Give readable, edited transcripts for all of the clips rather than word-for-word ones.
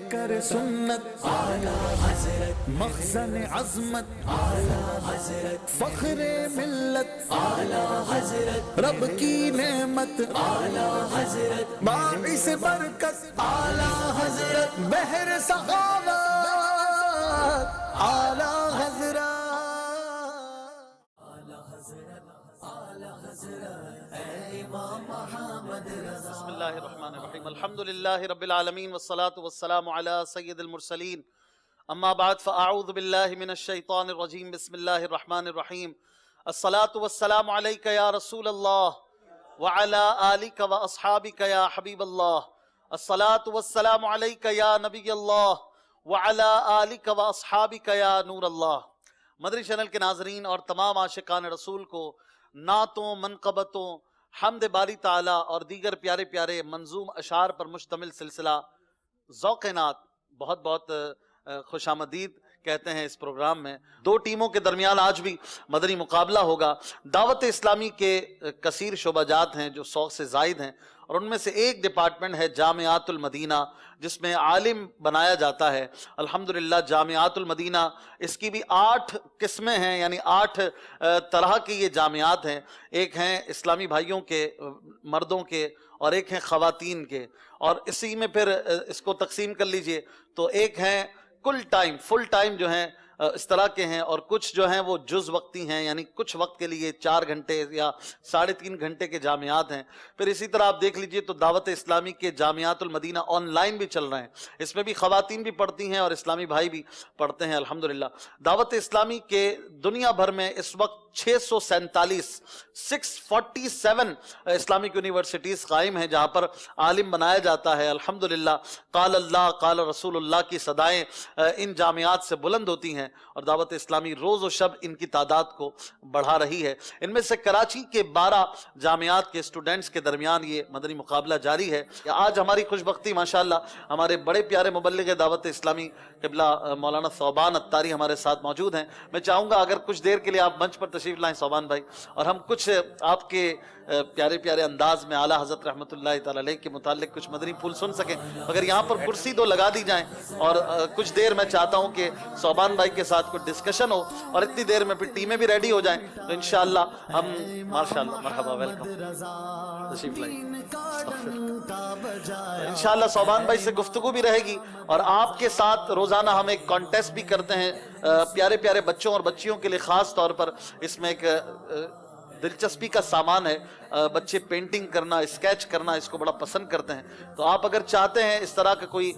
پیکر سنت آلہ حضرت، مخزن عظمت آلہ حضرت، فخر ملت آلہ حضرت، رب کی نعمت آلہ حضرت، باعث برکت آلہ حضرت، بحر سخاوت آلہ حضرت، بسم اللہ الرحمن الرحیم، الحمدللہ رب العالمین والصلاة والسلام علی سید المرسلین، اما بعد فاعوذ باللہ من الشیطان الرجیم، بسم اللہ الرحمن الرحیم، الصلاة والسلام علیک یا رسول اللہ وعلی آلک واصحابک یا حبیب اللہ، الصلاة والسلام علیک یا نبی اللہ وعلی آلک واصحابک یا نور اللہ۔ مدری چینل کے ناظرین اور تمام عاشقان رسول کو نعتوں، منقبتوں، حمد باری تعالیٰ اور دیگر پیارے پیارے منظوم اشعار پر مشتمل سلسلہ ذوق نعت بہت بہت خوش آمدید کہتے ہیں۔ اس پروگرام میں دو ٹیموں کے درمیان آج بھی مدنی مقابلہ ہوگا۔ دعوت اسلامی کے کثیر شعبہ جات ہیں جو 100 سے زائد ہیں، اور ان میں سے ایک ڈپارٹمنٹ ہے جامعات المدینہ، جس میں عالم بنایا جاتا ہے۔ الحمدللہ جامعات المدینہ، اس کی بھی 8 قسمیں ہیں، یعنی 8 طرح کی یہ جامعات ہیں۔ ایک ہیں اسلامی بھائیوں کے، مردوں کے، اور ایک ہیں خواتین کے، اور اسی میں پھر اس کو تقسیم کر لیجئے تو ایک ہیں فل ٹائم جو ہیں اس طرح کے ہیں، اور کچھ جو ہیں وہ جز وقتی ہیں، یعنی کچھ وقت کے لیے 4 گھنٹے یا 3.5 گھنٹے کے جامعات ہیں۔ پھر اسی طرح آپ دیکھ لیجئے تو دعوت اسلامی کے جامعات المدینہ آن لائن بھی چل رہے ہیں، اس میں بھی خواتین بھی پڑھتی ہیں اور اسلامی بھائی بھی پڑھتے ہیں الحمدللہ۔ دعوت اسلامی کے دنیا بھر میں اس وقت 647 اسلامک یونیورسٹیز قائم ہیں جہاں پر عالم بنایا جاتا ہے الحمدللہ۔ قال اللہ قال رسول اللہ کی صدائیں ان جامعات سے بلند ہوتی ہیں، اور دعوت اسلامی روز و شب ان کی تعداد کو بڑھا رہی ہے۔ ان میں سے کراچی کے 12 جامعات کے اسٹوڈنٹس کے درمیان یہ مدنی مقابلہ جاری ہے۔ آج ہماری خوش بختی ماشاءاللہ ہمارے بڑے پیارے مبلغ دعوت اسلامی قبلہ مولانا ثوبان عطاری ہمارے ساتھ موجود ہیں۔ میں چاہوں گا اگر کچھ دیر کے لیے آپ منچ پر تشریف لائیں ثوبان بھائی، اور ہم کچھ آپ کے پیارے پیارے انداز میں اعلیٰ حضرت رحمۃ اللہ تعالی علیہ کے متعلق کچھ مدنی پھول سن سکیں۔ اگر یہاں پر کرسی 2 لگا دی جائیں، اور کچھ دیر میں چاہتا ہوں کہ ثوبان بھائی کے ساتھ کچھ ڈسکشن ہو، اور اتنی دیر میں پھر ٹیمیں بھی ریڈی ہو جائیں تو انشاءاللہ ہم ماشاءاللہ مرحبا ویلکم تشریف لائیں۔ انشاءاللہ ثوبان بھائی سے گفتگو بھی رہے گی، اور آپ کے ساتھ روزانہ ہم ایک کانٹیسٹ بھی کرتے ہیں پیارے پیارے بچوں اور بچیوں کے لیے خاص طور پر۔ اس میں ایک دلچسپی کا سامان ہے، بچے پینٹنگ کرنا، اسکیچ کرنا اس کو بڑا پسند کرتے ہیں۔ تو آپ اگر چاہتے ہیں اس طرح کا کوئی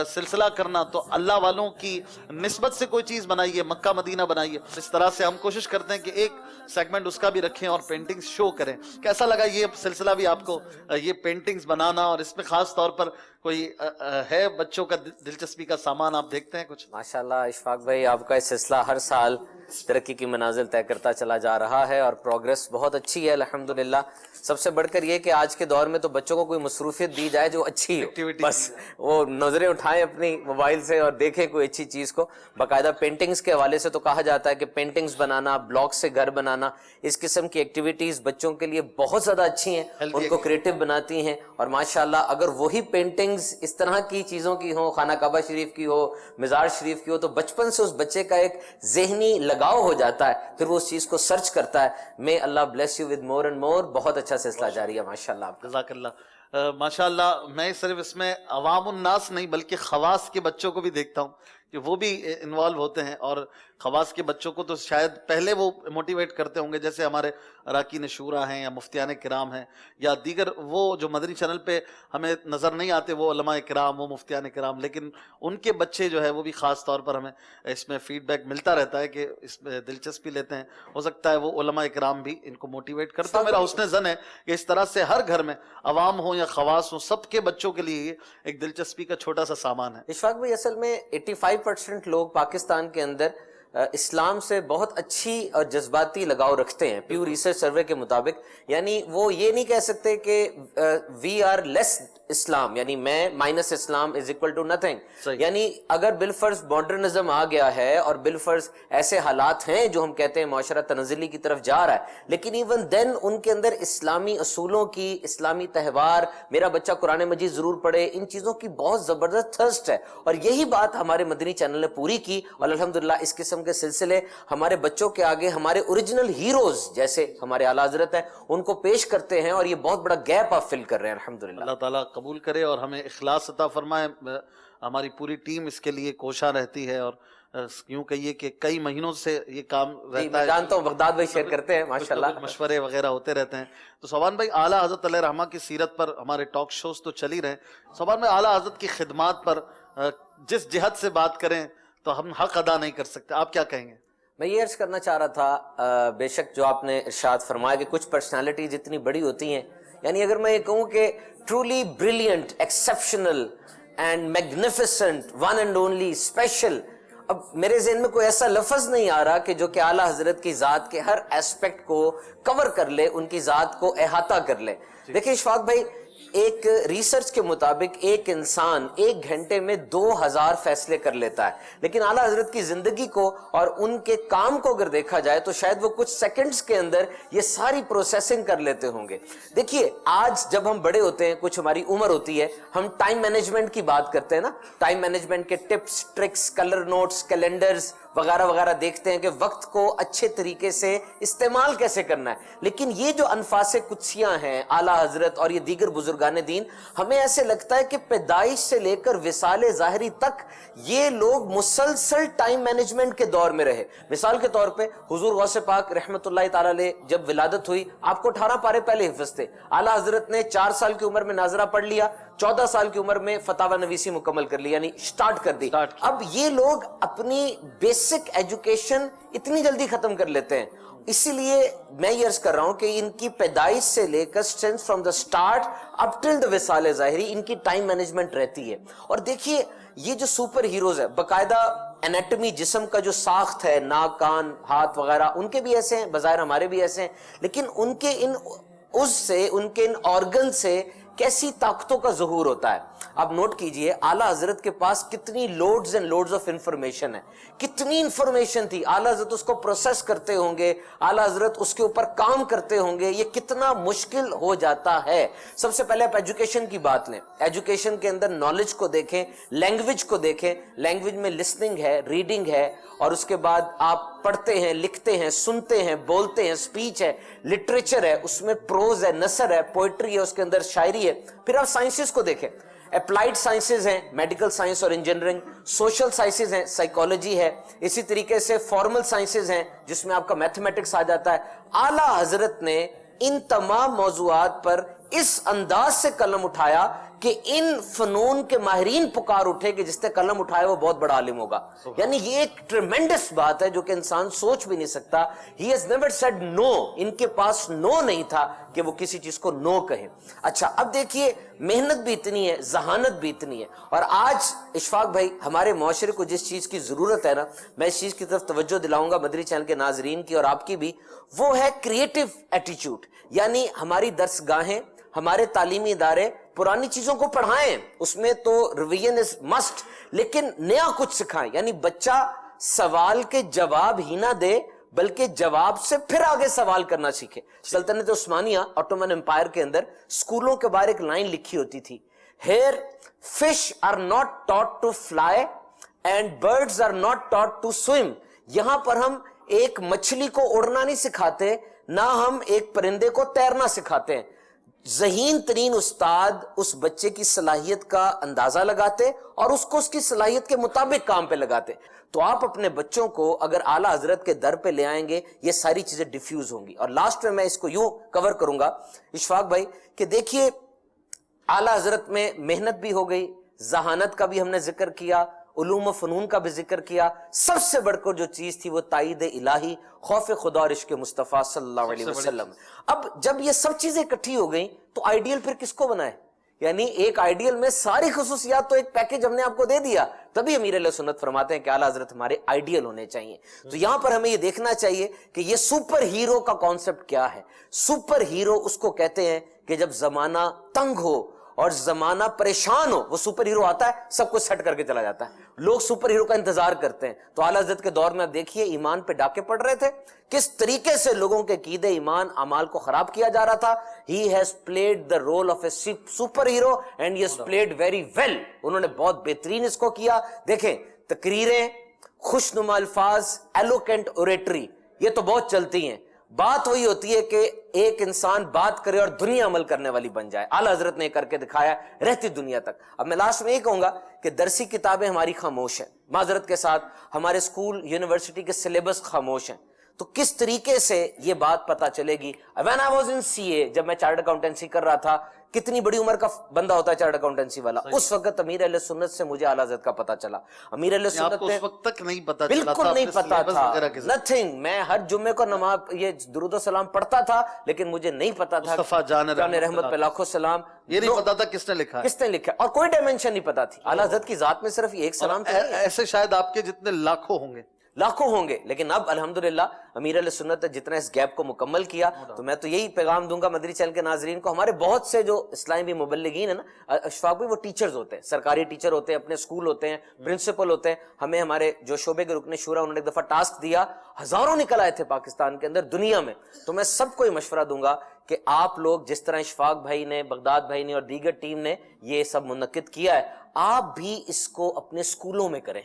سلسلہ کرنا تو اللہ والوں کی نسبت سے کوئی چیز بنائیے، مکہ مدینہ بنائیے۔ اس طرح سے ہم کوشش کرتے ہیں کہ ایک سیگمنٹ اس کا بھی رکھیں اور پینٹنگز شو کریں۔ کیسا لگا یہ سلسلہ بھی آپ کو، یہ پینٹنگز بنانا، اور اس میں خاص طور پر کوئی ہے بچوں کا دلچسپی کا سامان آپ دیکھتے ہیں کچھ؟ ماشاءاللہ اشفاق بھائی، آپ کا یہ سلسلہ ہر سال ترقی کی منازل طے کرتا چلا جا رہا ہے، اور پروگریس بہت اچھی ہے الحمدللہ۔ سب سے بڑھ کر یہ کہ آج کے دور میں تو بچوں کو کوئی مصروفیت دی جائے جو اچھی ہو، بس وہ نظریں اٹھائیں اپنی موبائل سے اور دیکھیں کوئی اچھی چیز کو۔ باقاعدہ پینٹنگز کے حوالے سے تو کہا جاتا ہے کہ پینٹنگز بنانا، بلاک سے گھر بنانا، اس قسم کی ایکٹیویٹیز بچوں کے لیے بہت زیادہ اچھی ہیں، ان کو کریٹو بناتی ہیں۔ اور ماشاءاللہ اگر وہی پینٹنگز اس طرح کی چیزوں کی ہوں، خانہ کعبہ شریف کی ہو، مزار شریف کی ہو، تو بچپن سے اس بچے کا ایک ذہنی لگاؤ ہو جاتا ہے، پھر وہ اس چیز کو سرچ کرتا ہے۔ میں Allah bless you with more and more, بہت اچھا سلسلہ جاری ہے ماشاءاللہ۔ جزاک اللہ۔ ماشاءاللہ میں صرف اس میں عوام الناس نہیں بلکہ خواص کے بچوں کو بھی دیکھتا ہوں کہ وہ بھی انوالو ہوتے ہیں، اور خواص کے بچوں کو تو شاید پہلے وہ موٹیویٹ کرتے ہوں گے، جیسے ہمارے اراکین شورا ہیں یا مفتیان کرام ہیں یا دیگر وہ جو مدنی چینل پہ ہمیں نظر نہیں آتے، وہ علماء کرام، وہ مفتیان کرام، لیکن ان کے بچے جو ہے وہ بھی خاص طور پر ہمیں اس میں فیڈ بیک ملتا رہتا ہے کہ اس میں دلچسپی لیتے ہیں۔ ہو سکتا ہے وہ علماء کرام بھی ان کو موٹیویٹ کرتے ہیں۔ میرا حسن ظن ہے کہ اس طرح سے ہر گھر میں عوام ہوں یا خواص ہوں، سب کے بچوں کے لیے یہ ایک دلچسپی کا چھوٹا سا سامان ہے۔ اشفاق بھائی، اصل میں 85% لوگ پاکستان کے اندر اسلام سے بہت اچھی اور جذباتی لگاؤ رکھتے ہیں پیو ریسرچ سروے کے مطابق. یعنی وہ یہ نہیں کہہ سکتے کہ وی آر لیس اسلام، یعنی میں مائنس اسلام از اکول ٹو نتھنگ. یعنی اگر بالفرض ماڈرنزم آ گیا ہے اور بالفرض ایسے حالات ہیں جو ہم کہتے ہیں معاشرہ تنزلی کی طرف جا رہا ہے، لیکن ایون دین ان کے اندر اسلامی اصولوں کی، اسلامی تہوار، میرا بچہ قرآن مجید ضرور پڑھے، ان چیزوں کی بہت زبردست تھرسٹ ہے. اور یہی بات ہمارے مدنی چینل نے پوری کی، اور الحمدللہ اس قسم کے سلسلے ہمارے بچوں کے آگے ہمارے اوریجنل ہیروز جیسے ہمارے اعلیٰ حضرت ہیں ان کو پیش کرتے ہیں، اور یہ بہت بڑا گیپ آپ فل کر رہے ہیں الحمدللہ. اللہ تعالیٰ قبول کرے اور ہمیں اخلاص عطا فرمائے. ہماری پوری ٹیم اس کے لیے کوشاں رہتی ہے، اور یوں کہیے کہ کئی مہینوں سے یہ کام رہتا ہے. میں جانتا ہوں بغداد بھائی شیئر کرتے ہیں ماشاءاللہ، مشورے وغیرہ ہوتے رہتے ہیں. تو صوبان بھائی، اعلیٰ حضرت علیہ رحمہ کی سیرت پر ہمارے ٹاک شوز تو چل ہی رہے ہیں. صوبان بھائی، اعلیٰ حضرت کی خدمات پر جس جہت سے بات کریں تو ہم حق ادا نہیں کر سکتے. آپ کیا کہیں گے؟ میں یہ عرض کرنا چاہ رہا تھا، بے شک جو آپ نے ارشاد فرمایا کہ کچھ پرسنالٹیز اتنی بڑی ہوتی ہیں، یعنی اگر میں یہ کہوں کہ truly brilliant, exceptional and magnificent, one and only, special, اب میرے ذہن میں کوئی ایسا لفظ نہیں آ رہا کہ جو کہ اعلیٰ حضرت کی ذات کے ہر ایسپیکٹ کو کور کر لے، ان کی ذات کو احاطہ کر لے. دیکھیں اشفاق بھائی، ایک ریسرچ کے مطابق ایک انسان 1 گھنٹے میں 2000 فیصلے کر لیتا ہے، لیکن اعلیٰ حضرت کی زندگی کو اور ان کے کام کو اگر دیکھا جائے تو شاید وہ کچھ سیکنڈز کے اندر یہ ساری پروسیسنگ کر لیتے ہوں گے. دیکھیے آج جب ہم بڑے ہوتے ہیں، کچھ ہماری عمر ہوتی ہے، ہم ٹائم مینجمنٹ کی بات کرتے ہیں نا، ٹائم مینجمنٹ کے tips, tricks, colour notes, calendars وغیرہ وغیرہ دیکھتے ہیں کہ وقت کو اچھے طریقے سے استعمال کیسے کرنا ہے. لیکن یہ جو انفاس قدسیاں ہیں اعلیٰ حضرت اور یہ دیگر بزرگان دین، ہمیں ایسے لگتا ہے کہ پیدائش سے لے کر وصال ظاہری تک یہ لوگ مسلسل ٹائم مینجمنٹ کے دور میں رہے. مثال کے طور پہ حضور غوث پاک رحمت اللہ تعالی علیہ جب ولادت ہوئی، آپ کو 18 پارے پہلے حفظ تھے. اعلیٰ حضرت نے 4 سال کی عمر میں ناظرہ پڑھ لیا، 14 سال کی عمر میں فتاوی نویسی مکمل کر لی، یعنی سٹارٹ کر دی. اب یہ لوگ اپنی بیسک ایجوکیشن اتنی جلدی ختم کر لیتے ہیں. اسی لیے میں یہ عرض کر رہا ہوں کہ ان کی پیدائش سے لے کر فرام دا سٹارٹ اپ ٹل دا وصال ظاہری ان کی ٹائم مینجمنٹ رہتی ہے. اور دیکھیے یہ جو سپر ہیروز ہے، باقاعدہ انیٹمی جسم کا جو ساخت ہے، ناک، کان، ہاتھ وغیرہ، ان کے بھی ایسے ہیں، بظاہر ہمارے بھی ایسے ہیں، لیکن ان کے ان آرگن سے کیسی طاقتوں کا ظہور ہوتا ہے. آپ نوٹ کیجئے اعلیٰ حضرت کے پاس کتنی loads and loads of information ہے، کتنی انفارمیشن تھی. اعلیٰ حضرت اس کو پروسیس کرتے ہوں گے، اعلیٰ حضرت اس کے اوپر کام کرتے ہوں گے، یہ کتنا مشکل ہو جاتا ہے. سب سے پہلے آپ ایجوکیشن کی بات لیں، ایجوکیشن کے اندر نالج کو دیکھیں، لینگویج کو دیکھیں. لینگویج میں لسننگ ہے، ریڈنگ ہے، اور اس کے بعد آپ پڑھتے ہیں، لکھتے ہیں، سنتے ہیں، بولتے ہیں، سپیچ ہے، لٹریچر ہے، اس میں پروز ہے، نثر ہے، پوئٹری ہے، اس کے اندر شاعری ہے. پھر آپ سائنسز کو دیکھیں، اپلائیڈ سائنسز ہیں، میڈیکل سائنس اور انجینئرنگ، سوشل سائنسز ہیں، سائیکالوجی ہے، اسی طریقے سے فارمل سائنسز ہیں جس میں آپ کا میتھمیٹکس آ جاتا ہے. اعلیٰ حضرت نے ان تمام موضوعات پر اس انداز سے قلم اٹھایا کہ ان فنون کے ماہرین پکار اٹھے کہ جس نے قلم اٹھایا وہ بہت بڑا عالم ہوگا. یعنی یہ ایک ٹریمنڈس بات ہے جو کہ انسان سوچ بھی نہیں سکتا. He has never said no. ان کے پاس نو نہیں تھا کہ وہ کسی چیز کو نو کہیں. اچھا اب دیکھیے محنت بھی اتنی ہے، ذہانت بھی اتنی ہے. اور آج اشفاق بھائی ہمارے معاشرے کو جس چیز کی ضرورت ہے نا، میں اس چیز کی طرف توجہ دلاؤں گا مدری چینل کے ناظرین کی اور آپ کی بھی، وہ ہے کریٹو ایٹیچیوڈ. یعنی ہماری درس گاہیں، ہمارے تعلیمی ادارے پرانی چیزوں کو پڑھائیں، اس میں تو ریویژن از مسٹ، لیکن نیا کچھ سکھائیں. یعنی بچہ سوال کے جواب ہی نہ دے بلکہ جواب سے پھر آگے سوال کرنا سیکھے. سلطنت عثمانیہ آٹومن امپائر کے اندر سکولوں کے باہر ایک لائن لکھی ہوتی تھی، here fish are not taught to fly and birds are not taught to swim. یہاں پر ہم ایک مچھلی کو اڑنا نہیں سکھاتے، نہ ہم ایک پرندے کو تیرنا سکھاتے ہیں. ذہین ترین استاد اس بچے کی صلاحیت کا اندازہ لگاتے اور اس کو اس کی صلاحیت کے مطابق کام پہ لگاتے. تو آپ اپنے بچوں کو اگر اعلیٰ حضرت کے در پہ لے آئیں گے یہ ساری چیزیں ڈیفیوز ہوں گی. اور لاسٹ میں اس کو یوں کور کروں گا اشفاق بھائی کہ دیکھیے اعلیٰ حضرت میں محنت بھی ہو گئی، ذہانت کا بھی ہم نے ذکر کیا، علوم و فنون کا بھی ذکر کیا، سب سے بڑھ کر جو چیز تھی وہ تائید الہی، خوف خدا اور عشق مصطفیٰ صلی اللہ علیہ وسلم. اب جب یہ سب چیزیں اکٹھی ہو گئیں تو آئیڈیل پھر کس کو بنائے؟ یعنی ایک آئیڈیل میں ساری خصوصیات تو ایک پیکج ہم نے آپ کو دے دیا، تبھی امیر علیہ سنت فرماتے ہیں کہ اعلیٰ حضرت ہمارے آئیڈیل ہونے چاہیے. تو یہاں پر ہمیں یہ دیکھنا چاہیے کہ یہ سپر ہیرو کا کانسیپٹ کیا ہے. سپر ہیرو اس کو کہتے ہیں کہ جب زمانہ تنگ ہو اور زمانہ پریشان ہو, وہ سپر ہیرو آتا ہے, سب کچھ سیٹ کر کے چلا جاتا ہے. لوگ سپر ہیرو کا انتظار کرتے ہیں. تو اعلیٰ حضرت کے دور میں آپ دیکھیے ایمان پہ ڈاکے پڑ رہے تھے, کس طریقے سے لوگوں کے عقیدے, ایمان, اعمال کو خراب کیا جا رہا تھا. He has played the role of a super hero and he has played very well. انہوں نے بہت بہترین اس کو کیا. دیکھیں تقریریں, خوشنما الفاظ, ایلوکینٹ اوریٹری, یہ تو بہت چلتی ہیں. بات وہی ہوتی ہے کہ ایک انسان بات کرے اور دنیا عمل کرنے والی بن جائے. اعلیٰ حضرت نے کر کے دکھایا رہتی دنیا تک. اب میں لاسٹ میں یہ کہوں گا کہ درسی کتابیں ہماری خاموش ہیں, معذرت کے ساتھ ہمارے اسکول یونیورسٹی کے سلیبس خاموش ہیں. تو کس طریقے سے یہ بات پتا چلے گی. When I was in CA, جب میں چارٹرڈ اکاؤنٹنسی کر رہا تھا, کتنی بڑی عمر کا بندہ ہوتا ہے چارٹرڈ اکاؤنٹنسی والا, اس وقت امیر اہل سنت سے مجھے اعلیٰ حضرت کا پتا چلا. امیر اہل سنت نے اس وقت تک نہیں پتا, بالکل نہیں پتا تھا, نتھنگ. میں ہر جمعے کو نماز یہ درود و سلام پڑھتا تھا, لیکن مجھے نہیں پتا تھا مصطفیٰ جان رحمت پہ لاکھوں سلام, یہ نہیں پتا تھا کس نے لکھا, کس نے لکھا, اور کوئی ڈائمینشن نہیں پتا تھی. اعلیٰ حضرت کی ذات میں صرف ایک سلام تھا. ایسے شاید آپ کے جتنے لاکھوں ہوں گے, لاکھوں ہوں گے. لیکن اب الحمدللہ امیر علیہ سنت نے جتنا اس گیپ کو مکمل کیا, تو میں تو یہی پیغام دوں گا مدری چینل کے ناظرین کو. ہمارے بہت سے جو اسلامی مبلغین ہیں نا اشفاق بھائی, وہ ٹیچرز ہوتے ہیں, سرکاری ٹیچر ہوتے ہیں, اپنے اسکول ہوتے ہیں, پرنسپل ہوتے ہیں. ہمیں ہمارے جو شعبے کے رکن شورا, انہوں نے ایک دفعہ ٹاسک دیا, ہزاروں نکل آئے تھے پاکستان کے اندر, دنیا میں. تو میں سب کو یہ مشورہ دوں گا کہ آپ لوگ جس طرح اشفاق بھائی نے, بغداد بھائی نے اور دیگر ٹیم نے یہ سب منعقد کیا ہے, آپ بھی اس کو اپنے اسکولوں میں کریں.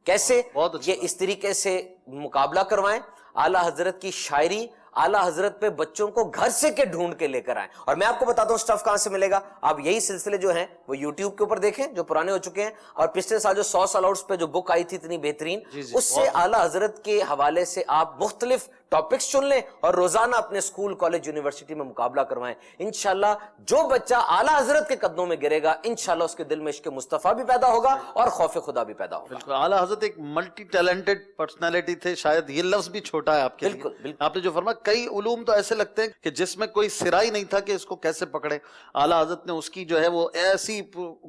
کیسے؟ یہ اس طریقے سے مقابلہ کروائیں. اعلیٰ حضرت کی شاعری, اعلیٰ حضرت پہ بچوں کو گھر سے کے ڈھونڈ کے لے کر آئیں. اور میں آپ کو بتاتا ہوں سٹف کہاں سے ملے گا. آپ یہی سلسلے جو ہیں وہ یوٹیوب کے اوپر دیکھیں, جو پرانے ہو چکے ہیں, اور پچھلے سال جو 100 سال آؤٹس پہ جو بک آئی تھی اتنی بہترین, اس سے اعلیٰ حضرت کے حوالے سے آپ مختلف ٹاپکس چن لیں اور روزانہ اپنے اسکول, کالج, یونیورسٹی میں مقابلہ کروائیں. انشاءاللہ جو بچہ اعلیٰ حضرت کے قدموں میں گرے گا, انشاءاللہ اس کے دل میں عشق مصطفیٰ بھی پیدا ہوگا اور خوف خدا بھی پیدا ہوگا. بالکل, اعلیٰ حضرت ایک ملٹی ٹیلنٹڈ پرسنالٹی تھے. شاید یہ لفظ بھی چھوٹا ہے آپ کے لیے. آپ نے جو فرمایا, کئی علوم تو ایسے لگتے ہیں کہ جس میں کوئی سرا ہی نہیں تھا کہ اس کو کیسے پکڑے. اعلیٰ حضرت نے اس کی جو ہے وہ ایسی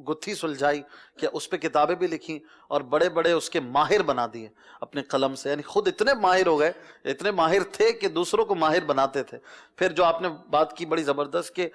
گتھی سلجھائی کہ اس پہ کتابیں بھی لکھی اور بڑے بڑے اس کے ماہر بنا دیے اپنے قلم سے. یعنی خود اتنے ماہر ہو گئے, اتنے ماہر تھے کہ دوسروں کو ماہر بناتے تھے. پھر جو آپ نے بات کی بڑی زبردست کہ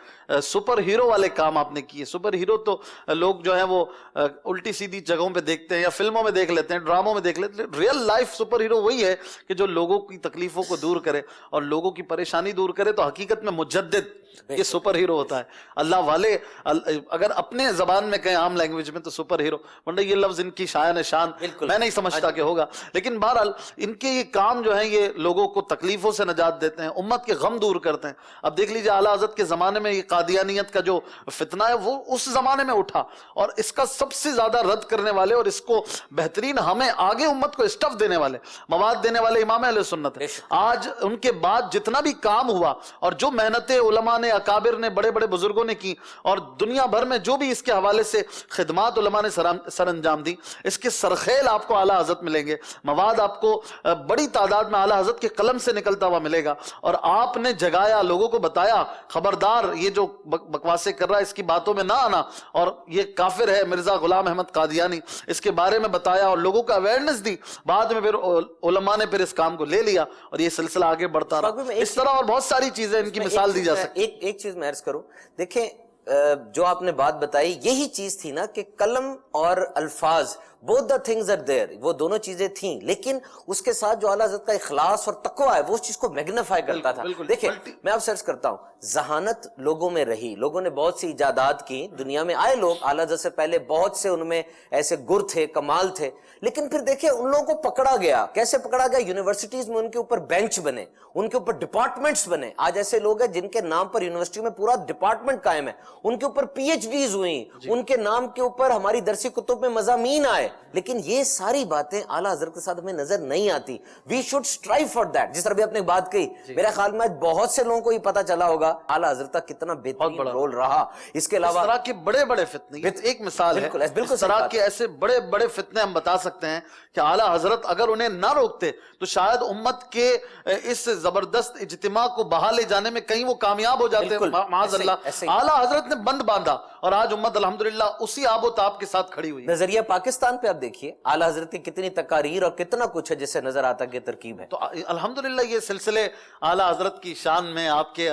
سپر ہیرو والے کام آپ نے کیے. سپر ہیرو تو لوگ جو ہیں وہ الٹی سیدھی جگہوں پہ دیکھتے ہیں یا فلموں میں دیکھ لیتے ہیں, ڈراموں میں دیکھ لیتے ہیں. ریئل لائف سپر ہیرو وہی ہے کہ جو لوگوں کی تکلیفوں کو دور کرے اور لوگوں کی پریشانی دور کرے. تو حقیقت میں مجدد یہ سپر ہیرو ہوتا ہے. اللہ والے اگر اپنے زبان میں کہیں عام لینگویج میں تو سپر ہیرو, ورنہ یہ لفظ ان کی شایان شان میں نہیں سمجھتا کہ ہوگا. لیکن بہرحال ان کے یہ کام جو ہیں یہ لوگوں کو تکلیفوں سے نجات دیتے ہیں, امت کے غم دور کرتے ہیں. اب دیکھ لیجیے اعلیٰ حضرت کے زمانے میں یہ قادیانیت کا جو فتنہ ہے وہ اس زمانے میں اٹھا, اور اس کا سب سے زیادہ رد کرنے والے اور اس کو بہترین ہمیں آگے امت کو اسٹف دینے والے, مواد دینے والے امام اہل سنت ہیں. آج ان کے بعد جتنا بھی کام ہوا اور جو محنتیں علماء نے, اکابر نے, بڑے بڑے بزرگوں نے کی, اور دنیا بھر میں جو بھی اس کے حوالے سے خدمات علماء نے سر انجام دی, اس کے سرخیل آپ کو اعلیٰ حضرت ملیں گے. مواد آپ کو بڑی تعداد میں اعلیٰ حضرت کے قلم سے نکلتا ہوا ملے گا. اور آپ نے جگایا, لوگوں کو بتایا, خبردار یہ جو بکواسے کر رہا ہے اس کی باتوں میں نہ آنا, اور یہ کافر ہے مرزا غلام احمد قادیانی, اس کے بارے میں بتایا اور لوگوں کو اویئرنس دی. بعد میں پھر علماء نے پھر اس کام کو لے لیا اور یہ سلسلہ آگے بڑھتا رہا. اس طرح اور بہت ساری چیزیں ان کی مثال دی جا سکتی. ایک چیز میں عرض کروں, دیکھیں جو آپ نے بات بتائی یہی چیز تھی نا کہ قلم اور الفاظ, both the things are there, وہ دونوں چیزیں تھیں, لیکن اس کے ساتھ جو اعلیٰ حضرت کا اخلاص اور تقویٰ ہے وہ اس چیز کو میگنیفائی کرتا تھا. دیکھیں میں آپ سرچ کرتا ہوں, ذہانت لوگوں میں رہی, لوگوں نے بہت سی ایجادات کی, دنیا میں آئے لوگ اعلیٰ حضرت سے پہلے, بہت سے ان میں ایسے گر تھے, کمال تھے, لیکن پھر دیکھیں ان لوگوں کو پکڑا گیا. کیسے پکڑا گیا؟ یونیورسٹیز میں ان کے اوپر بینچ بنے, ان کے اوپر ڈپارٹمنٹس بنے. آج ایسے لوگ ہیں جن کے نام پر یونیورسٹی میں پورا ڈپارٹمنٹ قائم ہے, ان کے اوپر پی ایچ ڈیز ہوئیں, ان کے نام کے اوپر ہماری درسی کتب میں مضامین آئے. لیکن یہ ساری باتیں اعلیٰ حضرت کے ساتھ ہمیں نظر نہیں آتی. We should strive for that. جس طرح بھی آپ نے بات کہی, میرے خیال میں بہت سے لوگوں کو یہ پتا چلا ہوگا اعلیٰ حضرت کا کتنا بہترین رول رہا. اس کے علاوہ اس طرح کے بڑے بڑے فتنے, ایک مثال ہے, اس طرح کے ایسے بڑے بڑے فتنے ہم بتا سکتے ہیں کہ اعلیٰ حضرت اگر انہیں نہ روکتے تو شاید امت کے اس زبردست اجتماع کو بہا لے جانے میں کہیں وہ کامیاب ہو جاتے. معاذ اللہ, اعلیٰ حضرت نے بند باندھا اور آج امت الحمدللہ اسی آب و تاب کے ساتھ کھڑی ہوئی. نظریہ پاکستان پہ آپ دیکھیے اعلیٰ حضرت کی کتنی تقاریر اور کتنا کچھ ہے جسے نظر آتا کہ ترکیب ہے. تو الحمدللہ یہ سلسلے اعلیٰ حضرت کی شان میں آپ کے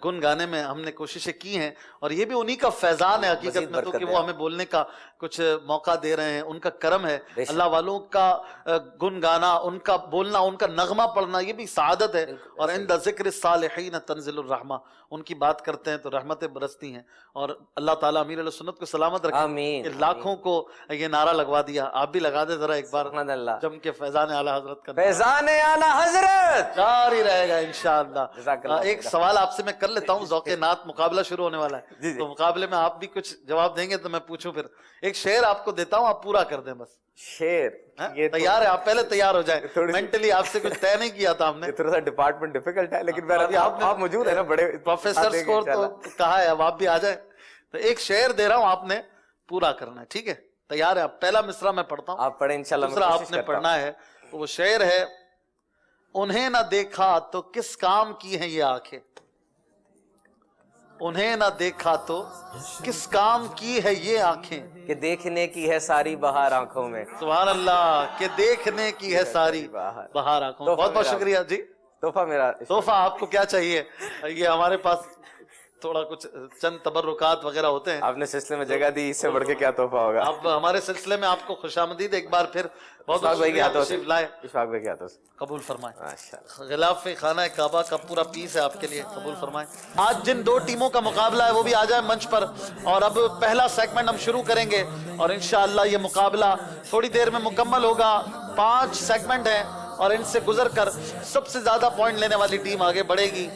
گن گانے میں ہم نے کوششیں کی ہیں، اور یہ بھی انہی کا فیضان ہے حقیقت میں، تو کہ وہ ہمیں بولنے کا کچھ موقع دے رہے ہیں، ان کا کرم ہے. اللہ والوں کا گن گانا، ان کا بولنا، ان کا نغمہ پڑھنا، یہ بھی سعادت ہے. اور عند ذکر الصالحین تنزل الرحمہ، ان کی بات کرتے ہیں تو رحمتیں برستی ہیں. اور اللہ تعالیٰ امیر علیہ سنت کو سلامت رکھے آمین. کہ لاکھوں کو یہ نعرہ لگوا دیا. آپ بھی لگا دیں ذرا ایک بار سبحان اللہ. جم کے فیضان اعلیٰ حضرت کا فیضان اعلیٰ حضرت جاری رہے گا انشاءاللہ. جزاک اللہ. ایک سوال آپ سے میں کر لیتا ہوں، ذوق نعت مقابلہ شروع ہونے والا ہے، تو مقابلے میں آپ بھی کچھ جواب دیں گے تو میں پوچھوں. پھر ایک شعر آپ کو دیتا ہوں، آپ پورا کر دیں بس. شیر تیار ہے آپ؟ پہلے تیار ہو جائیں، مینٹلی آپ سے کچھ طے نہیں کیا تھا ہم نے. تھوڑا سا ڈپارٹمنٹ ڈیفیکلٹ ہے، لیکن آپ موجود ہیں نا بڑے پروفیسر کو تو کہا ہے، اب آپ بھی آ جائیں. تو ایک شعر دے رہا ہوں، آپ نے پورا کرنا ہے، ٹھیک ہے؟ تیار ہے آپ؟ پہلا مصرع میں پڑھتا ہوں، آپ پڑھیں انشاءاللہ. دوسرا آپ نے پڑھنا ہے. وہ شعر ہے، انہیں نہ دیکھا تو کس کام کی ہیں یہ آنکھیں، انہیں نہ دیکھا تو کس کام کی ہے یہ آنکھیں، کہ دیکھنے کی ہے ساری بہار آنکھوں میں. سبحان اللہ، کہ دیکھنے کی ہے ساری بہار آنکھوں میں. بہت بہت شکریہ جی. تحفہ میرا. تحفہ آپ کو کیا چاہیے؟ یہ ہمارے پاس تھوڑا کچھ چند تبرکات وغیرہ ہوتے ہیں. آپ نے سلسلے میں جگہ دی، اس سے بڑھ کے کیا تحفہ ہوگا. اب ہمارے سلسلے میں آپ کو خوش آمدید ایک بار پھر. بہت اشفاق بھائی کے ہاتھوں سے، لائے اشفاق بھائی کے ہاتھوں سے قبول فرمائیں. ماشاءاللہ. غلاف خانہ کعبہ کا پورا پیس ہے آپ کے لیے، قبول فرمائیں. آج جن دو ٹیموں کا مقابلہ ہے وہ بھی آ جائیں منچ پر. اور اب پہلا سیگمنٹ ہم شروع کریں گے، اور انشاءاللہ یہ مقابلہ تھوڑی دیر میں مکمل ہوگا. 5 سیگمنٹ ہیں، اور ان سے گزر کر سب سے زیادہ پوائنٹ لینے والی ٹیم آگے بڑھے گی.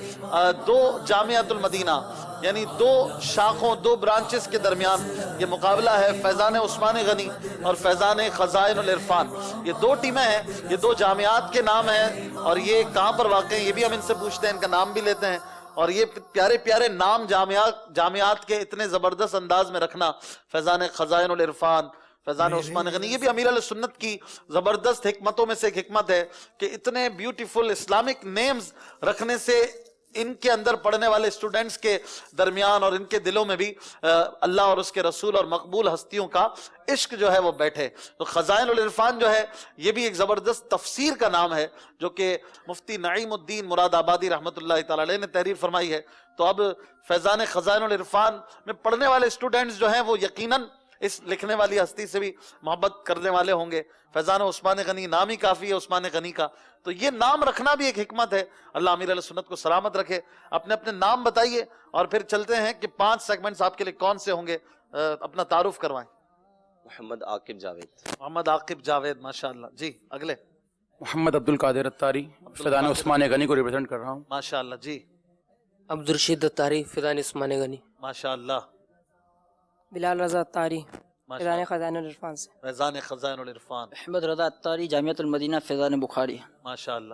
2 جامعۃ المدینہ یعنی 2 شاخوں، 2 برانچز کے درمیان یہ مقابلہ ہے. فیضان عثمان غنی اور فیضان خزائن العرفان، یہ 2 ٹیمیں ہیں. یہ 2 جامعات کے نام ہیں، اور یہ کہاں پر واقع ہیں یہ بھی ہم ان سے پوچھتے ہیں، ان کا نام بھی لیتے ہیں. اور یہ پیارے پیارے نام جامعات کے اتنے زبردست انداز میں رکھنا، فیضان خزائن العرفان، فیضان عثمان غنی، یہ بھی امیر علیہ سنت کی زبردست حکمتوں میں سے ایک حکمت ہے کہ اتنے بیوٹیفل اسلامک نیمز رکھنے سے ان کے اندر پڑھنے والے اسٹوڈنٹس کے درمیان اور ان کے دلوں میں بھی اللہ اور اس کے رسول اور مقبول ہستیوں کا عشق جو ہے وہ بیٹھے. تو خزائن العرفان جو ہے یہ بھی ایک زبردست تفسیر کا نام ہے، جو کہ مفتی نعیم الدین مراد آبادی رحمۃ اللہ تعالی علیہ نے تحریر فرمائی ہے. تو اب فیضان خزائن العرفان میں پڑھنے والے اسٹوڈنٹس جو ہیں وہ یقیناً اس لکھنے والی ہستی سے بھی محبت کرنے والے ہوں گے. فیضان عثمان غنی نام ہی کافی ہے عثمان غنی کا، تو یہ نام رکھنا بھی ایک حکمت ہے. اللہ امیر علیہ سنت کو سلامت رکھے. اپنے اپنے نام بتائیے، اور پھر چلتے ہیں کہ 5 سیگمنٹس آپ کے لیے کون سے ہوں گے. اپنا تعارف کروائیں. محمد عاقب جاوید. محمد عاقب جاوید، ماشاءاللہ. جی اگلے. محمد عبد القادر اتاری، فیضان عثمان غنی کو ریپرزینٹ کر رہا ہوں. ماشاءاللہ. جی عبدالرشید اتاری، فیضان عثمان غنی. ماشاءاللہ. بلال رضا اتاری، فیضان خزائن العرفان سے. فیضان خزائن العرفان. احمد رضا اتاری، جامعۃ المدینہ، فیضان بخاری. ماشاءاللہ.